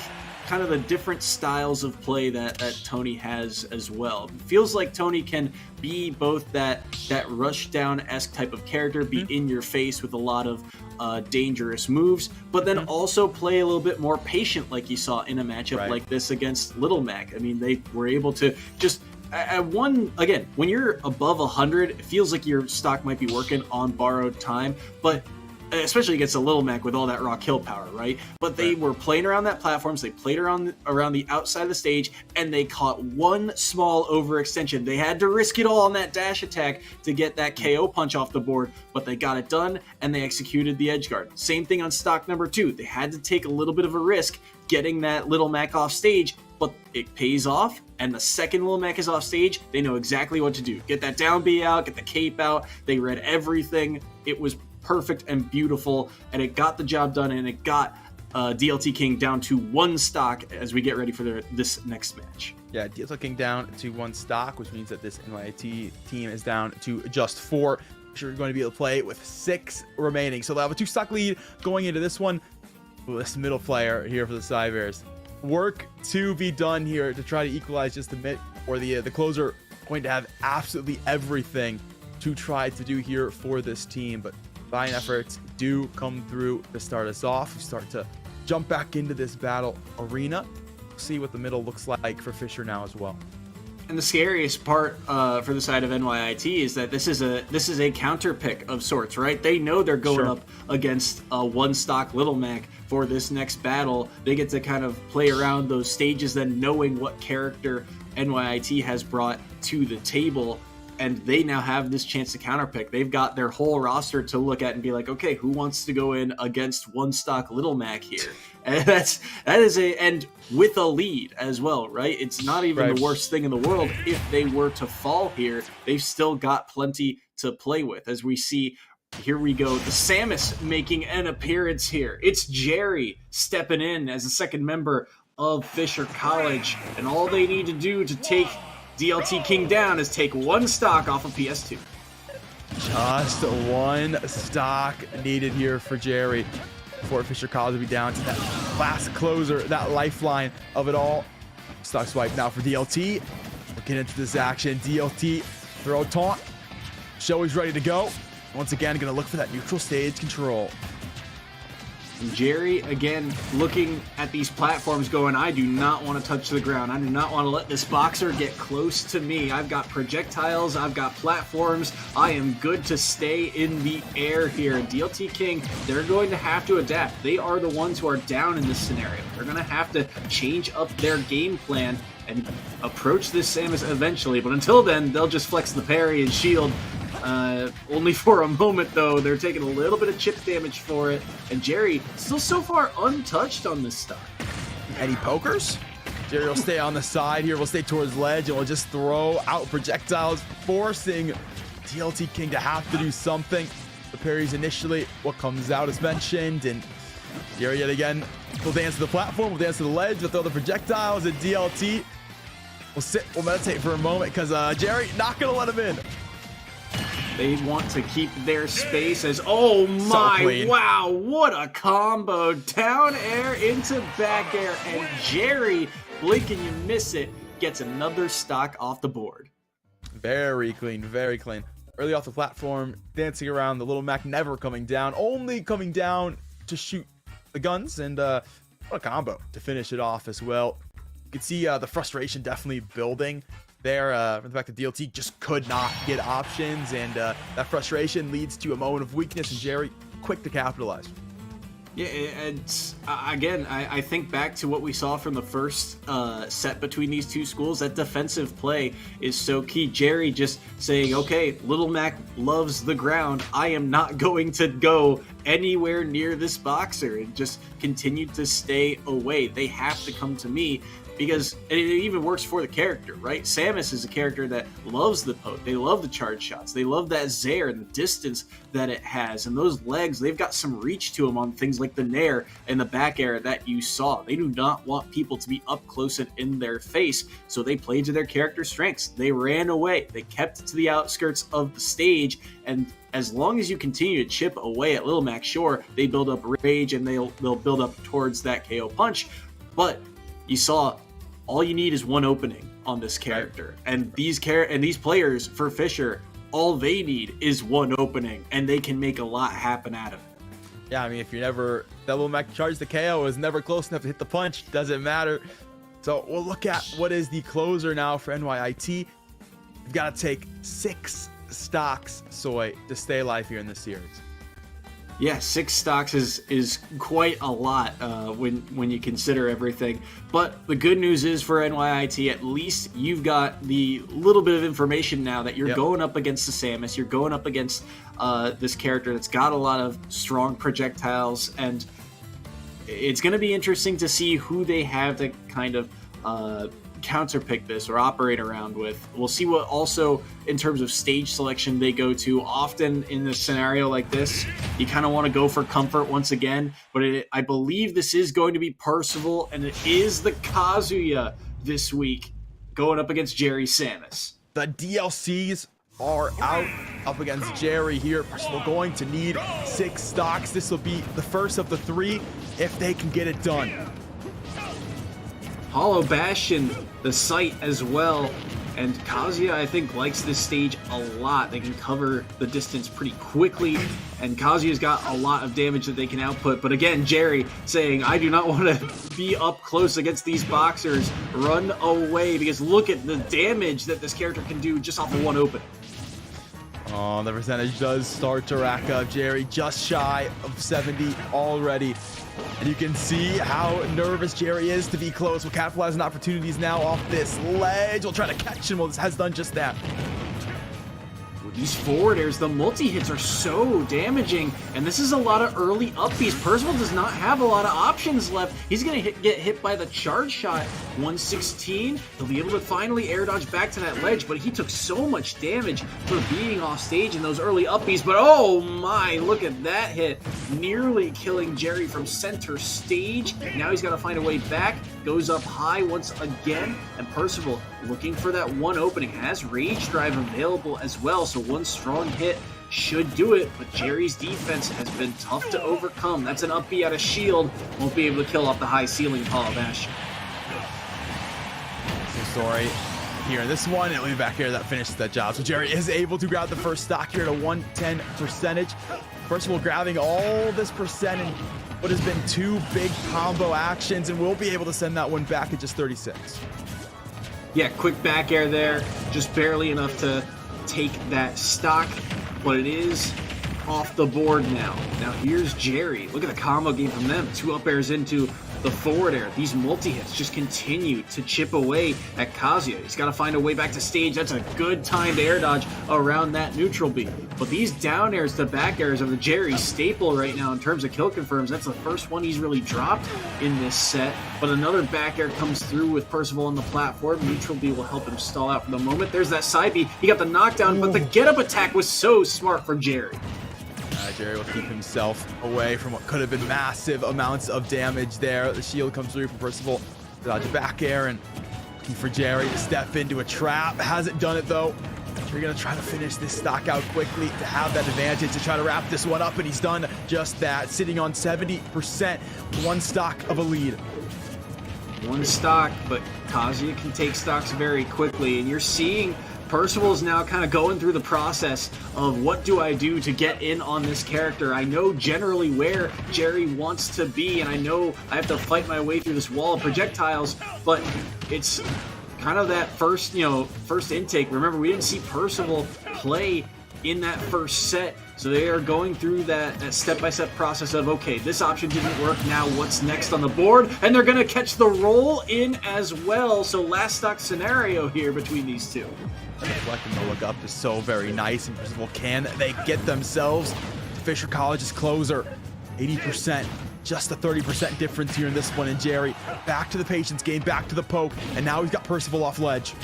Speaker 11: kind of the different styles of play that Tony has as well. It feels like Tony can be both that rushdown-esque type of character, be in your face with a lot of dangerous moves, but then also play a little bit more patient, like you saw in a matchup like this against Little Mac. I mean, they were able to just at one, again, when you're above 100, it feels like your stock might be working on borrowed time, but especially against a Little Mac with all that raw kill power, right? But they were playing around that platform, so they played around the outside of the stage, and they caught one small overextension. They had to risk it all on that dash attack to get that KO punch off the board, but they got it done, and they executed the edge guard. Same thing on stock number 2. They had to take a little bit of a risk getting that Little Mac off stage, but it pays off, and the second Lil Mac is off stage, they know exactly what to do. Get that down B out, get the cape out. They read everything. It was perfect and beautiful, and it got the job done, and it got DLT King down to 1 stock as we get ready for this next match.
Speaker 12: Yeah, DLT King down to 1 stock, which means that this NYIT team is down to just 4. Sure, you're going to be able to play with 6 remaining, so they'll have a 2-stock lead going into this one. Ooh, this middle player here for the Cybears. Work to be done here to try to equalize just a bit, or the closer going to have absolutely everything to try to do here for this team, but fine efforts do come through to start us off. We start to jump back into this battle arena. See what the middle looks like for Fisher now as well.
Speaker 11: And the scariest part for the side of NYIT is that this is a counter pick of sorts, right? They know they're going up against a one-stock Little Mac for this next battle. They get to kind of play around those stages, then knowing what character NYIT has brought to the table, and they now have this chance to counterpick. They've got their whole roster to look at and be like, okay, who wants to go in against one stock Little Mac here? And and with a lead as well, right? It's not even the worst thing in the world if they were to fall here. They've still got plenty to play with. As we see, here we go, the Samus making an appearance here. It's Jerry stepping in as a second member of Fisher College, and all they need to do to take DLT King down is take one stock off of PS2.
Speaker 12: Just one stock needed here for Jerry before Fisher College will be down to that last closer, that lifeline of it all. Stock swipe now for DLT. We're getting into this action. DLT, throw taunt. Show he's ready to go. Once again, going to look for that neutral stage control.
Speaker 11: And Jerry, again, looking at these platforms going, I do not want to touch the ground. I do not want to let this boxer get close to me. I've got projectiles. I've got platforms. I am good to stay in the air here. DLT King, they're going to have to adapt. They are the ones who are down in this scenario. They're going to have to change up their game plan and approach this Samus eventually. But until then, they'll just flex the parry and shield. Only for a moment, though. They're taking a little bit of chip damage for it. And Jerry still so far untouched on this stuff.
Speaker 12: Any pokers? Jerry will stay on the side here. We'll stay towards ledge, and we'll just throw out projectiles, forcing DLT King to have to do something. The parries initially, what comes out is mentioned, and Jerry yet again will dance to the platform, will dance to the ledge, will throw the projectiles, and DLT will sit, will meditate for a moment, because Jerry not going to let him in.
Speaker 11: They want to keep their space as, oh my, wow, what a combo. Down air into back air, and Jerry, blink and you miss it, gets another stock off the board.
Speaker 12: Very clean, very clean. Early off the platform, dancing around, the Little Mac never coming down, only coming down to shoot the guns, and what a combo to finish it off as well. You can see the frustration definitely building there from the fact that DLT just could not get options, and that frustration leads to a moment of weakness, and Jerry quick to capitalize.
Speaker 11: Yeah, and again, I think back to what we saw from the first set between these two schools. That defensive play is so key. Jerry just saying, okay, Little Mac loves the ground. I am not going to go anywhere near this boxer, and just continued to stay away. They have to come to me. Because it even works for the character, right? Samus is a character that loves the poke. They love the charge shots. They love that Zaire and the distance that it has. And those legs, they've got some reach to them on things like the Nair and the back air that you saw. They do not want people to be up close and in their face, so they played to their character's strengths. They ran away. They kept it to the outskirts of the stage, and as long as you continue to chip away at Little Mac, sure, they build up rage and they'll build up towards that KO punch. But you saw all you need is one opening on this character, and these players for Fisher, all they need is one opening, and they can make a lot happen out of it.
Speaker 12: Yeah, I mean, if you're never, that Little Mac charge the KO is never close enough to hit the punch, doesn't matter. So we'll look at what is the closer now for NYIT. You've got to take 6 stocks, Soy, to stay alive here in this series.
Speaker 11: Yeah, 6 stocks is quite a lot when you consider everything. But the good news is for NYIT, at least you've got the little bit of information now that you're going up against the Samus. You're going up against this character that's got a lot of strong projectiles, and it's going to be interesting to see who they have to kind of counterpick this or operate around with. We'll see what also in terms of stage selection they go to. Often in a scenario like this, you kind of want to go for comfort once again, but I believe this is going to be Percival, and it is the Kazuya this week going up against Jerry Samus.
Speaker 12: The DLCs are out up against Jerry here. Percival going to need 6 stocks. This will be the first of the 3 if they can get it done.
Speaker 11: Hollow Bastion, the site as well, and Kazuya, I think, likes this stage a lot. They can cover the distance pretty quickly. and Kazuya's got a lot of damage that they can output. But again, Jerry saying, I do not want to be up close against these boxers. Run away, because look at the damage that this character can do just off of one opening.
Speaker 12: Oh, the percentage does start to rack up. Jerry just shy of 70 already. And you can see how nervous Jerry is to be close. We'll capitalize on opportunities now off this ledge. We'll try to catch him. Well, this has done just that.
Speaker 11: With these forward airs, the multi-hits are so damaging, and this is a lot of early upbeats. Percival does not have a lot of options left. He's going to get hit by the charge shot. 116. He'll be able to finally air dodge back to that ledge, but he took so much damage for being off stage in those early upbeats. But oh my, look at that hit. Nearly killing Jerry from center stage. Now he's got to find a way back. Goes up high once again, and Percival looking for that one opening. Has Rage Drive available as well, so one strong hit should do it, but Jerry's defense has been tough to overcome. That's an up B out of shield. Won't be able to kill off the high ceiling Hall of Ash.
Speaker 12: Story here in this one, it'll be back here that finishes that job. So Jerry is able to grab the first stock here at a 110 percentage. First of all, grabbing all this percent in what has been two big combo actions, and we'll be able to send that one back at just 36.
Speaker 11: Yeah, quick back air there, just barely enough to take that stock, but it is off the board now. Now here's Jerry. Look at the combo game from them. Two up airs into the forward air. These multi-hits just continue to chip away at Kazuya. He's got to find a way back to stage. That's a good timed air dodge around that neutral beam. But these down airs to back airs are the Jerry staple right now in terms of kill confirms. That's the first one he's really dropped in this set. But another back air comes through with Percival on the platform. Neutral B will help him stall out for the moment. There's that side B. He got the knockdown, but the get-up attack was so smart from Jerry.
Speaker 12: Jerry will keep himself away from what could have been massive amounts of damage there. The shield comes through from Percival. Dodge a back air and looking for Jerry to step into a trap. Hasn't done it though. You're going to try to finish this stock out quickly to have that advantage, to try to wrap this one up, and he's done just that, sitting on 70%, one stock of a lead.
Speaker 11: One stock, but Kazuya can take stocks very quickly, and you're seeing Percival is now kind of going through the process of what do I do to get in on this character. I know generally where Jerry wants to be, and I know I have to fight my way through this wall of projectiles, but it's kind of that first intake. Remember, we didn't see Percival play in that first set, so they are going through that step-by-step process of, okay, this option didn't work, now what's next on the board? And they're going to catch the roll in as well, so last stock scenario here between these two.
Speaker 12: Reflecting the look up is so very nice, and first of all, can they get themselves Fisher College's closer? 80%, just a 30% difference here in this one, and Jerry back to the patience game, back to the poke, and now he's got Percival off ledge.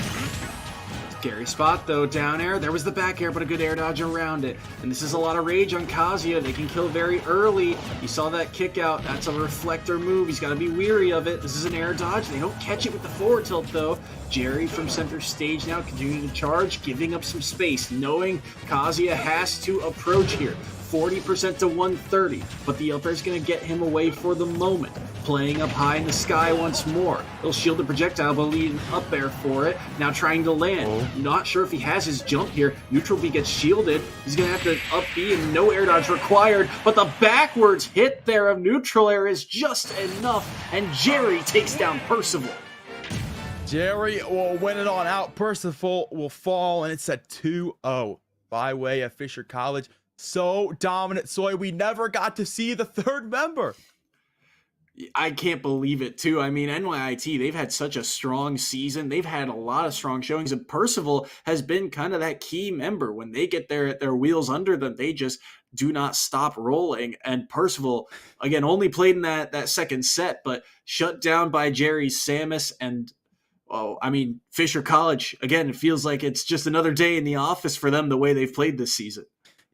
Speaker 11: Scary spot though, down air. There was the back air, but a good air dodge around it. And this is a lot of rage on Kazuya. They can kill very early. You saw that kick out. That's a reflector move. He's got to be weary of it. This is an air dodge. They don't catch it with the forward tilt though. Jerry from center stage now continuing to charge, giving up some space, knowing Kazuya has to approach here. 40% to 130, but the up air is going to get him away for the moment. Playing up high in the sky once more. He'll shield the projectile, but lead an up air for it. Now trying to land. Not sure if he has his jump here. Neutral B gets shielded. He's going to have to up B and no air dodge required, but the backwards hit there of neutral air is just enough, and Jerry takes down Percival.
Speaker 12: Jerry will win it on out. Percival will fall, and it's a 2-0 by way of Fisher College. So dominant, Soy. We never got to see the third member.
Speaker 11: I can't believe it, too. I mean, NYIT, they've had such a strong season. They've had a lot of strong showings, and Percival has been kind of that key member. When they get their wheels under them, they just do not stop rolling. And Percival, again, only played in that second set, but shut down by Jerry Samus and Fisher College. Again, it feels like it's just another day in the office for them the way they've played this season.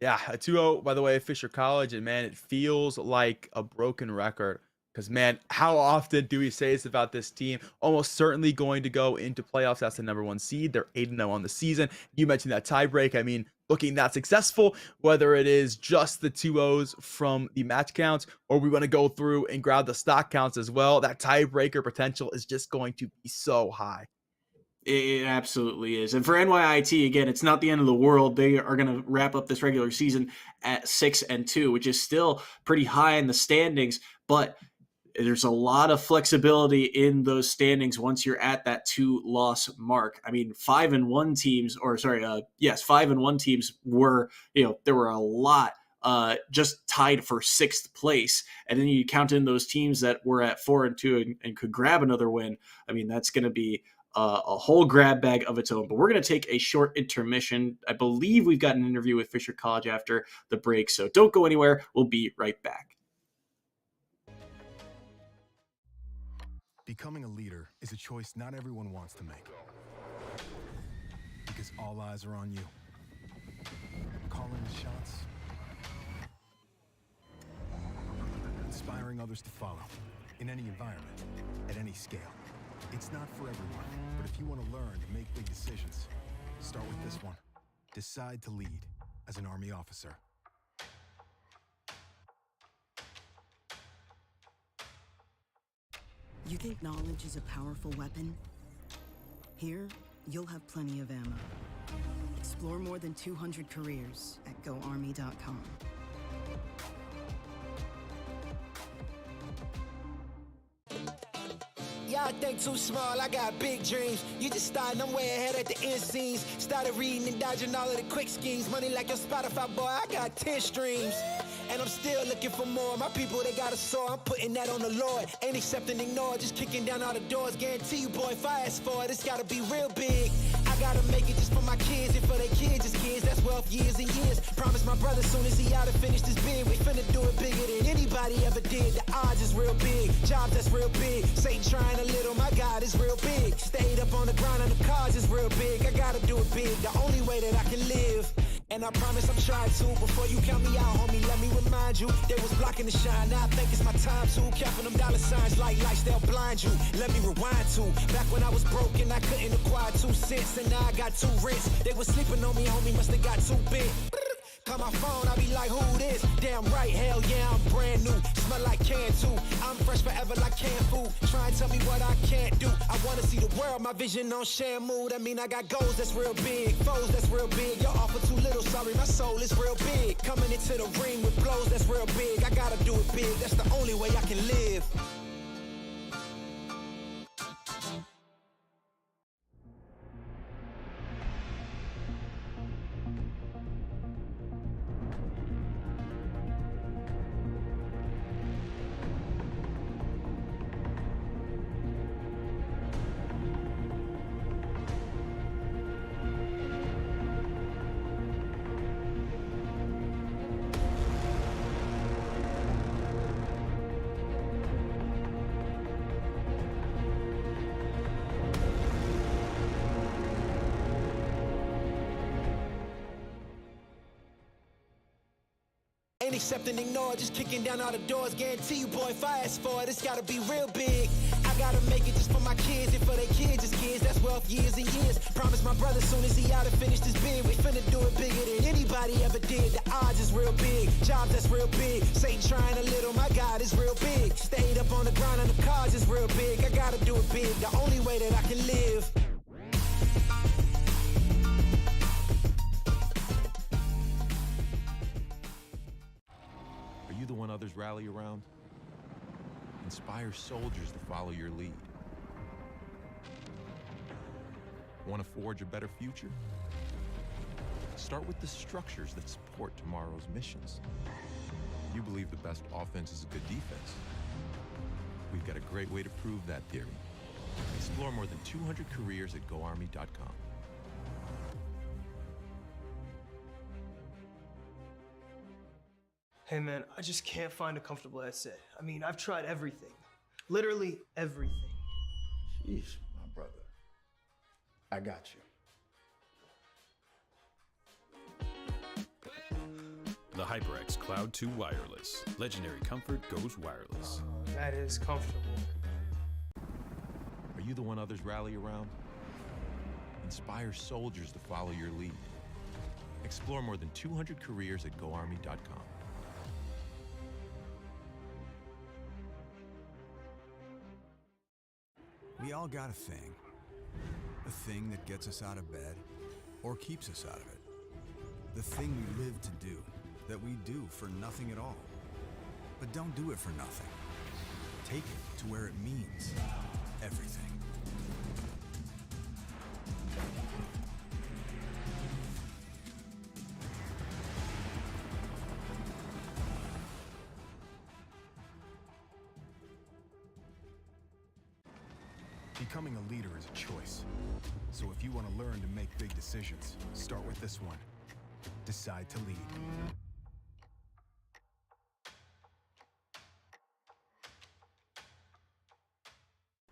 Speaker 12: Yeah, a 2-0, by the way, Fisher College, and man, it feels like a broken record. Because, man, how often do we say this about this team? Almost certainly going to go into playoffs as the number one seed. They're 8-0 on the season. You mentioned that tiebreak. I mean, looking that successful, whether it is just the 2-0s from the match counts, or we want to go through and grab the stock counts as well, that tiebreaker potential is just going to be so high.
Speaker 11: It absolutely is. And for NYIT, again, it's not the end of the world. They are going to wrap up this regular season at 6-2, which is still pretty high in the standings, but there's a lot of flexibility in those standings once you're at that 2-loss mark. I mean, 5-1 teams, or sorry, 5-1 teams were, there were a lot just tied for 6th place. And then you count in those teams that were at 4-2 and could grab another win. I mean, that's going to be a whole grab bag of its own. But we're going to take a short intermission. I believe we've got an interview with Fisher College after the break, so don't go anywhere. We'll be right back.
Speaker 6: Becoming a leader is a choice not everyone wants to make. Because all eyes are on you. Calling the shots. Inspiring others to follow. In any environment. At any scale. It's not for everyone. But if you want to learn to make big decisions, start with this one. Decide to lead as an Army officer.
Speaker 10: You think knowledge is a powerful weapon? Here, you'll have plenty of ammo. Explore more than 200 careers at GoArmy.com.
Speaker 1: Y'all think too small, I got big dreams. You just starting, I'm way ahead at the end scenes. Started reading and dodging all of the quick schemes. Money like your Spotify, boy, I got 10 streams. And I'm still looking for more. My people, they got a soar. I'm putting that on the Lord. Ain't accepting, ignore. Just kicking down all the doors. Guarantee you, boy, if I ask for it, it's gotta be real big. I gotta make it just for my kids and for their kids' kids. That's wealth years and years. Promise my brother soon as he out and finish this bid, we finna do it bigger than anybody ever did. The odds is real big. Jobs that's real big. Satan trying a little, my God is real big. Stayed up on the grind on the cars is real big. I gotta do it big. The only way that I can live. And I promise I'm trying to. Before you count me out, homie, let me remind you. They was blocking the shine, now I think it's my time to. Counting them dollar signs like lights, they'll blind you. Let me rewind to. Back when I was broke and I couldn't acquire 2 cents. And now I got 2 rents. They was sleeping on me, homie, must have got too big. Call my phone, I be like, who this? Damn right, hell yeah, I'm brand new. Smell like can too. I'm fresh forever like canned food. Try and tell me what I can't do. I wanna see the world, my vision on Shamu. That mean I got goals that's real big, foes that's real big. Your offer too little, sorry, my soul is real big. Coming into the ring with blows that's real big. I gotta do it big, that's the only way I can live. Ain't accepting, ignore, just kicking down all the doors. Guarantee you, boy, if I ask for it, it's gotta be real big. I gotta make it just for my kids and for their kids' kids. That's wealth years and years. Promise my brother soon as he out and finish this bid, we finna do it bigger than anybody ever did. The odds is real big, jobs that's real big. Satan trying a little, my God is real big. Stayed up on the grind on the cars is real big. I gotta do it big, the only way that I can live.
Speaker 2: Are you the one others rally around? Inspire soldiers to follow your lead. Want to forge a better future? Start with the structures that support tomorrow's missions. You believe the best offense is a good defense. We've got a great way to prove that theory. Explore more than 200 careers at GoArmy.com.
Speaker 3: Hey man, I just can't find a comfortable headset. I mean, I've tried everything. Literally everything.
Speaker 4: Sheesh, my brother. I got you.
Speaker 5: The HyperX Cloud 2 Wireless. Legendary comfort goes wireless.
Speaker 3: That is comfortable.
Speaker 2: Are you the one others rally around? Inspire soldiers to follow your lead. Explore more than 200 careers at GoArmy.com.
Speaker 6: We all got a thing. A The thing that gets us out of bed or keeps us out of it. The thing we live to do, that we do for nothing at all. But don't do it for nothing. Take it to where it means everything. Becoming a leader is a choice. So if you want to learn to make big decisions, start with this one. Decide to lead.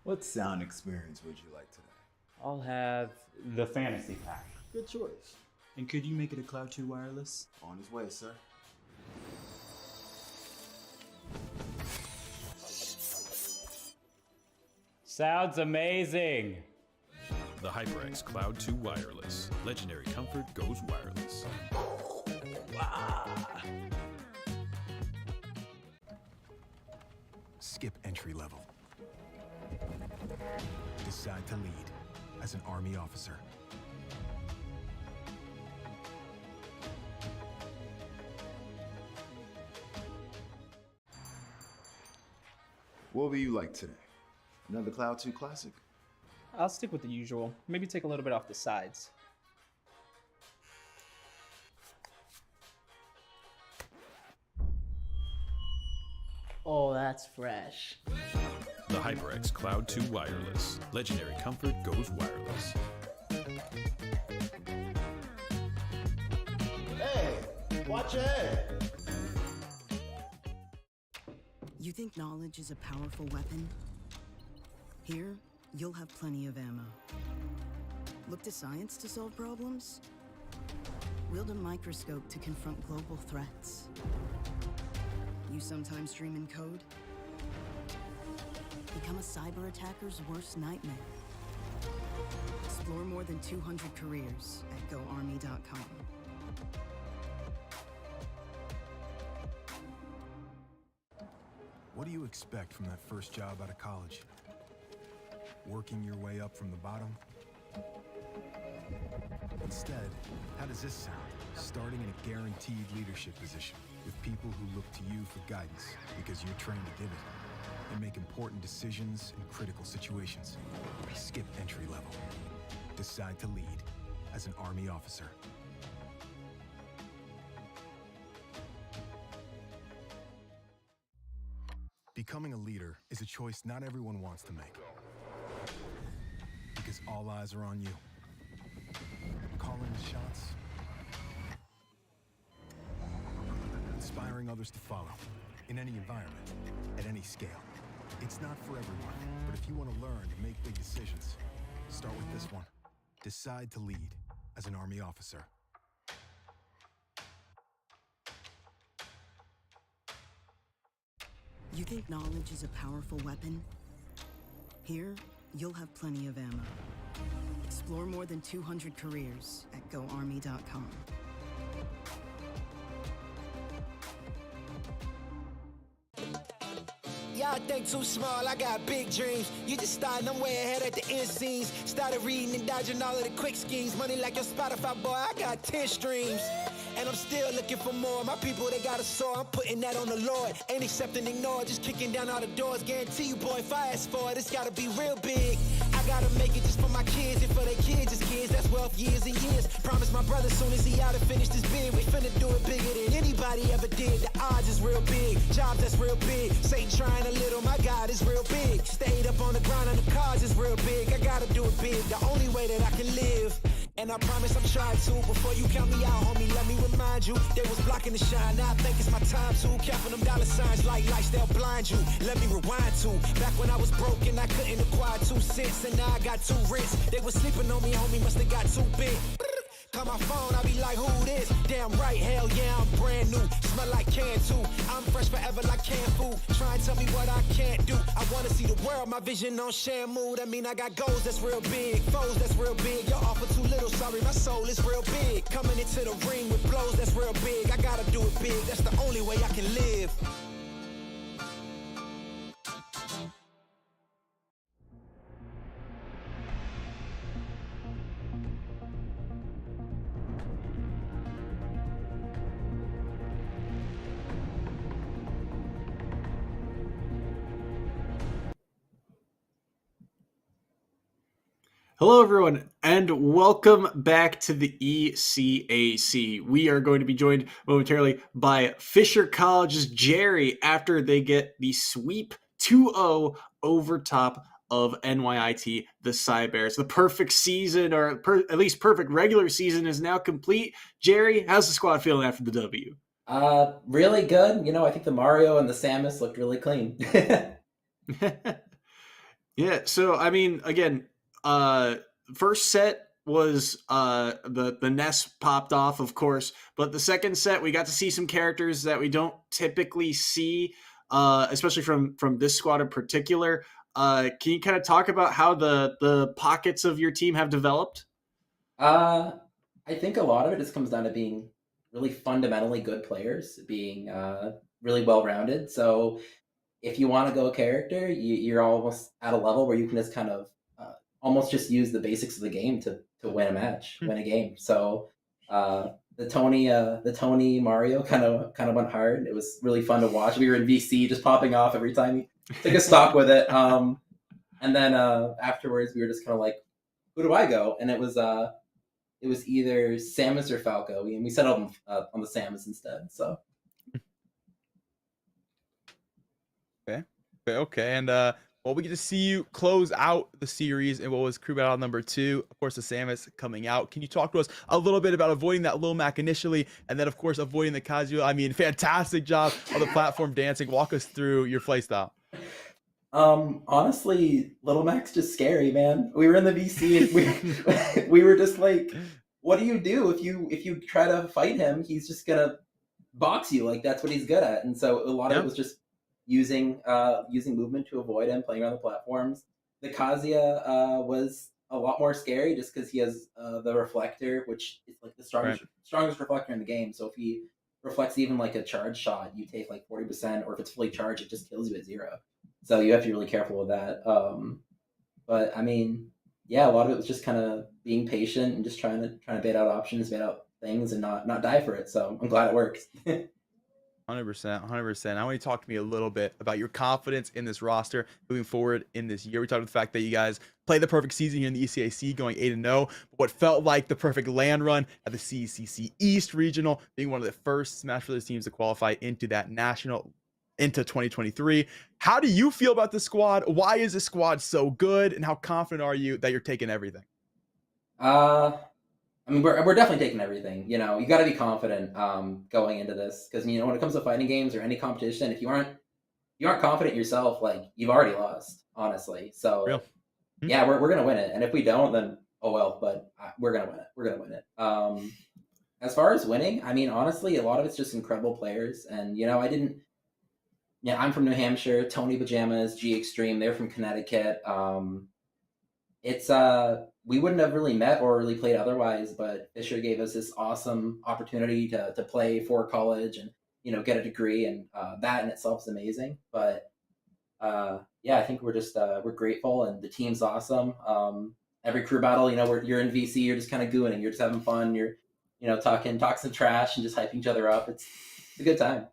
Speaker 4: What sound experience would you like today?
Speaker 7: I'll have the fantasy pack.
Speaker 4: Good choice.
Speaker 3: And could you make it a Cloud 2 wireless?
Speaker 4: On his way, sir.
Speaker 7: Sounds amazing.
Speaker 5: The HyperX Cloud 2 Wireless. Legendary comfort goes wireless.
Speaker 6: Skip entry level. Decide to lead as an Army officer.
Speaker 4: What will you like today? Another Cloud 2 classic?
Speaker 8: I'll stick with the usual. Maybe take a little bit off the sides.
Speaker 9: Oh, that's fresh.
Speaker 5: The HyperX Cloud 2 Wireless. Legendary comfort goes wireless.
Speaker 4: Hey, watch your head.
Speaker 10: You think knowledge is a powerful weapon? Here, you'll have plenty of ammo. Look to science to solve problems? Wield a microscope to confront global threats. You sometimes dream in code? Become a cyber attacker's worst nightmare. Explore more than 200 careers at GoArmy.com.
Speaker 6: What do you expect from that first job out of college? Working your way up from the bottom? Instead, how does this sound? Starting in a guaranteed leadership position with people who look to you for guidance because you're trained to give it and make important decisions in critical situations. Skip entry level. Decide to lead as an Army officer. Becoming a leader is a choice not everyone wants to make. Because all eyes are on you. Calling the shots. Inspiring others to follow. In any environment, at any scale. It's not for everyone, but if you want to learn to make big decisions, start with this one. Decide to lead as an Army officer.
Speaker 10: You think knowledge is a powerful weapon? Here, you'll have plenty of ammo. Explore more than 200 careers at GoArmy.com.
Speaker 1: Y'all think too small, I got big dreams. You just starting, I'm way ahead at the end scenes. Started reading and dodging all of the quick schemes. Money like your Spotify, boy, I got 10 streams. And I'm still looking for more. My people, they got a soar, I'm putting that on the Lord. Ain't accepting ignore, just kicking down all the doors. Guarantee you, boy, if I ask for it, it's gotta be real big. I gotta make it just for my kids and for their kids' kids. That's wealth years and years. Promise my brother soon as he out and finish this bid, we finna do it bigger than anybody ever did. The odds is real big, jobs that's real big. Satan trying a little, my God is real big. Stayed up on the ground on the cars is real big. I gotta do it big, the only way that I can live. And I promise I'm trying to. Before you count me out, homie, let me remind you. They was blocking the shine, now I think it's my time to. Counting them dollar signs like lights, they'll blind you. Let me rewind to back when I was broke and I couldn't acquire 2 cents. And now I got 2 rents. They was sleeping on me, homie, must have got too big. Call my phone, I be like, who this? Damn right, hell yeah, I'm brand new. Smell like can too. I'm fresh forever like canned food. Try and tell me what I can't do. I wanna see the world, my vision on Shamu. That mean I got goals that's real big, foes that's real big. Y'all offer too little, sorry, my soul is real big. Coming into the ring with blows that's real big. I gotta do it big, that's the only way I can live.
Speaker 11: Hello, everyone, and welcome back to the ECAC. We are going to be joined momentarily by Fisher College's Jerry after they get the sweep 2-0 over top of NYIT, the Cybears. The perfect season, or at least perfect regular season, is now complete. Jerry, how's the squad feeling after the W?
Speaker 13: Really good. You know, I think the Mario and the Samus looked really clean.
Speaker 11: Yeah, so, I mean, again, first set was the Ness popped off, of course, but the second set we got to see some characters that we don't typically see, especially from this squad in particular. Can you kind of talk about how the pockets of your team have developed?
Speaker 13: I think a lot of it just comes down to being really fundamentally good players, being really well-rounded. So if you want to go a character, you're almost at a level where you can just kind of almost just use the basics of the game to win a match, win a game. So the Tony Mario kind of went hard. It was really fun to watch. We were in VC just popping off every time he took a stock with it. And then afterwards we were just kind of like, who do I go? And it was either Samus or Falco. We settled on the Samus instead. So
Speaker 12: Okay. And well, we get to see you close out the series in what was crew battle number 2. Of course, the Samus coming out. Can you talk to us a little bit about avoiding that Lil Mac initially, and then of course avoiding the Kazuya? I mean, fantastic job on the platform dancing. Walk us through your playstyle.
Speaker 13: Honestly, Little Mac's just scary, man. We were in the VC and we were just like, what do you do if you try to fight him? He's just gonna box you. Like, that's what he's good at. And so a lot of it was just using movement to avoid him, playing around the platforms. The Kazuya was a lot more scary just because he has the reflector, which is like the strongest reflector in the game. So if he reflects even like a charge shot, you take like 40%, or if it's fully charged, it just kills you at 0. So you have to be really careful with that. But I mean, yeah, a lot of it was just kind of being patient and just trying to bait out options, bait out things, and not die for it. So I'm glad it works.
Speaker 12: 100%. I want you to talk to me a little bit about your confidence in this roster moving forward in this year. We talked about the fact that you guys played the perfect season here in the ECAC, going 8-0, what felt like the perfect land run at the CCC East Regional, being one of the first Smash Brothers teams to qualify into that national into 2023. How do you feel about the squad? Why is the squad so good, and how confident are you that you're taking everything?
Speaker 13: I mean, we're definitely taking everything. You know, you got to be confident going into this, because when it comes to fighting games or any competition, if you aren't confident yourself, like, you've already lost, honestly. So yeah, we're gonna win it, and if we don't, then oh well. But we're gonna win it. We're gonna win it. As far as winning, I mean, honestly, a lot of it's just incredible players, and I'm from New Hampshire. Tony Pajamas, G Extreme, they're from Connecticut. We wouldn't have really met or really played otherwise, but Fisher gave us this awesome opportunity to play for college and, get a degree, and that in itself is amazing. But yeah, I think we're grateful, and the team's awesome. Every crew battle, you're in VC, you're just kind of gooning, you're just having fun, you're talking some trash and just hyping each other up. It's a good time.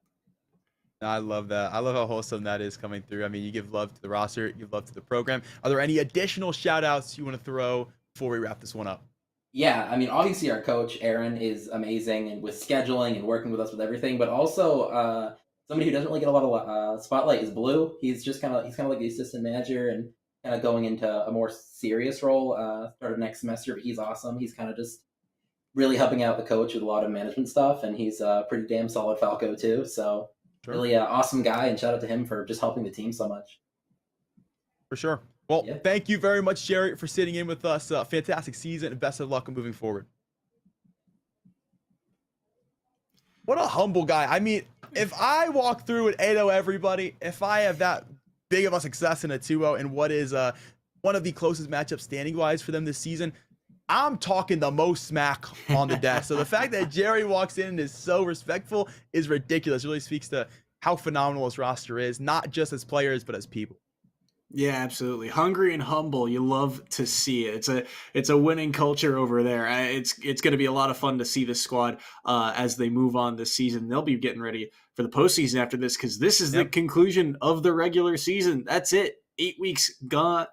Speaker 12: I love that. I love how wholesome that is coming through. I mean, you give love to the roster, you give love to the program. Are there any additional shout outs you want to throw before we wrap this one up?
Speaker 13: Yeah, I mean, obviously our coach, Aaron, is amazing, and with scheduling and working with us with everything, but also somebody who doesn't really get a lot of spotlight is Blue. He's kind of like the assistant manager and kind of going into a more serious role started next semester, but he's awesome. He's kind of just really helping out the coach with a lot of management stuff, and he's a pretty damn solid Falco too. So really awesome guy, and shout out to him for just helping the team so much.
Speaker 12: For sure. Well, thank you very much, Jerry, for sitting in with us. Fantastic season, and best of luck moving forward. What a humble guy. I mean, if I walk through at 8-0 everybody, if I have that big of a success in a 2-0 and what is one of the closest matchups standing-wise for them this season, I'm talking the most smack on the desk. So the fact that Jerry walks in and is so respectful is ridiculous. It really speaks to how phenomenal this roster is, not just as players, but as people.
Speaker 11: Yeah, absolutely. Hungry and humble. You love to see it. It's a winning culture over there. It's going to be a lot of fun to see this squad as they move on this season. They'll be getting ready for the postseason after this, because this is the conclusion of the regular season. That's it. 8 weeks done.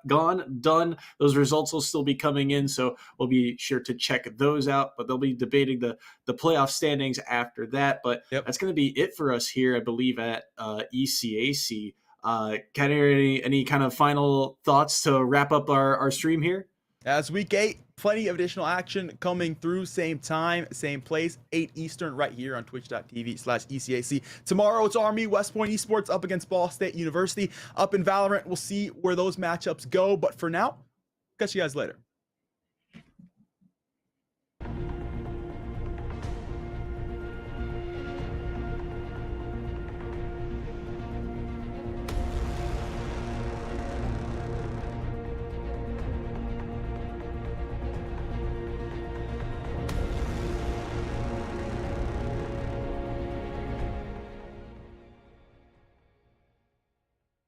Speaker 11: Those results will still be coming in, so we'll be sure to check those out. But they'll be debating the playoff standings after that. But that's going to be it for us here, I believe, at ECAC. Any kind of final thoughts to wrap up our stream here?
Speaker 12: As week 8, plenty of additional action coming through. Same time, same place, 8 Eastern, right here on twitch.tv/ECAC. Tomorrow, it's Army West Point Esports up against Ball State University. Up in Valorant, we'll see where those matchups go. But for now, catch you guys later.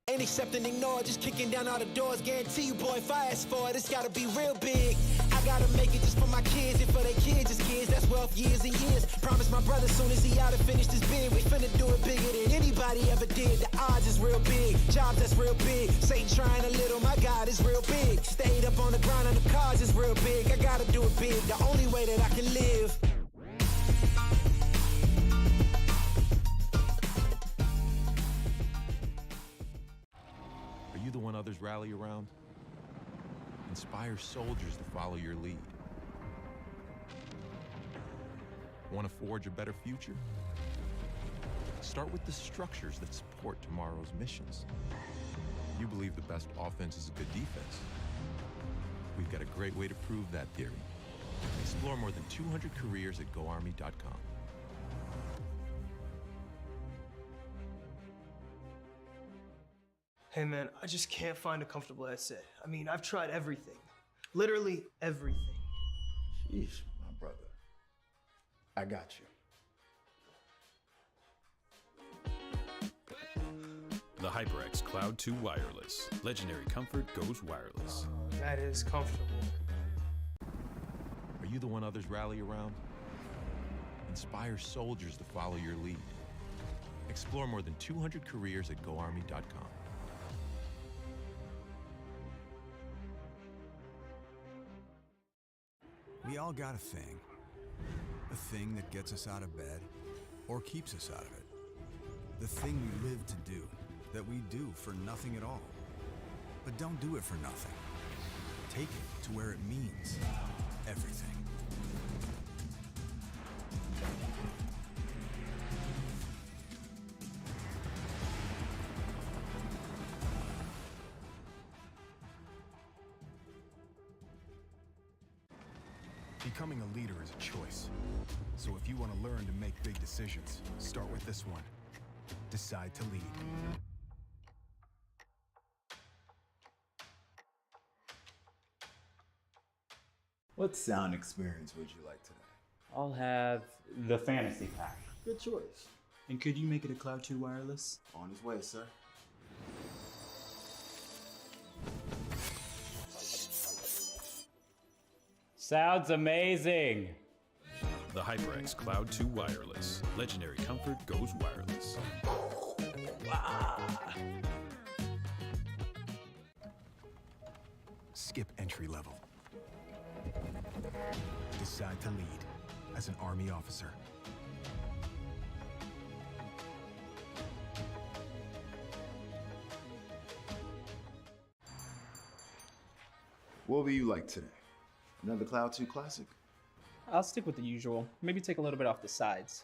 Speaker 1: Ain't accept and ignore, just kicking down all the doors. Guarantee you, boy, if I ask for it, it's gotta be real big. I gotta make it just for my kids and for their kids' kids. That's wealth years and years. Promise my brother soon as he out and finished his bid, we finna do it bigger than anybody ever did. The odds is real big, jobs that's real big. Satan trying a little, my God is real big. Stayed up on the grind on the cars is real big. I gotta do it big, the only way that I can live.
Speaker 2: Are you the one others rally around? Inspire soldiers to follow your lead. Want to forge a better future? Start with the structures that support tomorrow's missions. You believe the best offense is a good defense. We've got a great way to prove that theory. Explore more than 200 careers at GoArmy.com.
Speaker 3: Hey man, I just can't find a comfortable headset. I mean, I've tried everything. Literally everything.
Speaker 4: Sheesh, my brother. I got you.
Speaker 5: The HyperX Cloud 2 Wireless. Legendary comfort goes wireless.
Speaker 3: That is comfortable.
Speaker 2: Are you the one others rally around? Inspire soldiers to follow your lead. Explore more than 200 careers at GoArmy.com.
Speaker 6: We all got a thing that gets us out of bed or keeps us out of it. The thing we live to do, that we do for nothing at all. But don't do it for nothing. Take it to where it means everything. Becoming a leader is a choice. So if you want to learn to make big decisions, start with this one. Decide to lead.
Speaker 4: What sound experience would you like today?
Speaker 7: I'll have the fantasy pack.
Speaker 4: Good choice.
Speaker 8: And could you make it a Cloud 2 wireless?
Speaker 4: On his way, sir.
Speaker 7: Sounds amazing.
Speaker 5: The HyperX Cloud 2 Wireless. Legendary comfort goes wireless.
Speaker 6: Skip entry level. Decide to lead as an Army officer.
Speaker 4: What will you like today? Another Cloud 2 classic?
Speaker 8: I'll stick with the usual. Maybe take a little bit off the sides.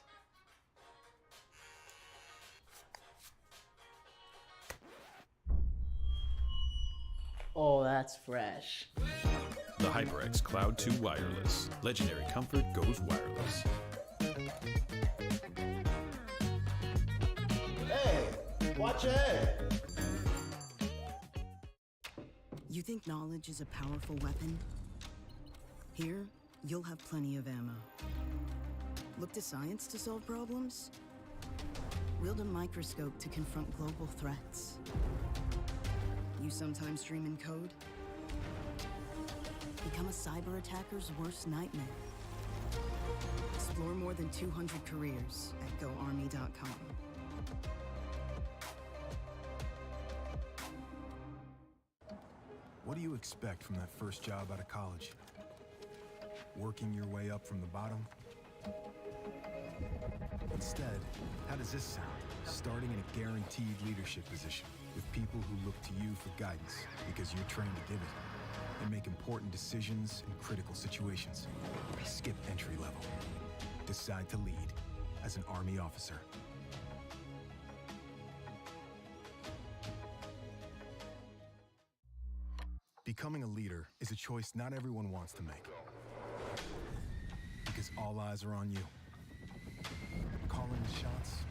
Speaker 9: Oh, that's fresh.
Speaker 5: The HyperX Cloud 2 Wireless. Legendary comfort goes wireless.
Speaker 4: Hey, watch ahead.
Speaker 10: You think knowledge is a powerful weapon? Here, you'll have plenty of ammo. Look to science to solve problems? Wield a microscope to confront global threats. You sometimes dream in code? Become a cyber attacker's worst nightmare. Explore more than 200 careers at GoArmy.com.
Speaker 6: What do you expect from that first job out of college? Working your way up from the bottom? Instead, how does this sound? Starting in a guaranteed leadership position with people who look to you for guidance because you're trained to give it and make important decisions in critical situations. Skip entry level. Decide to lead as an Army officer. Becoming a leader is a choice not everyone wants to make. Because all eyes are on you. Calling the shots,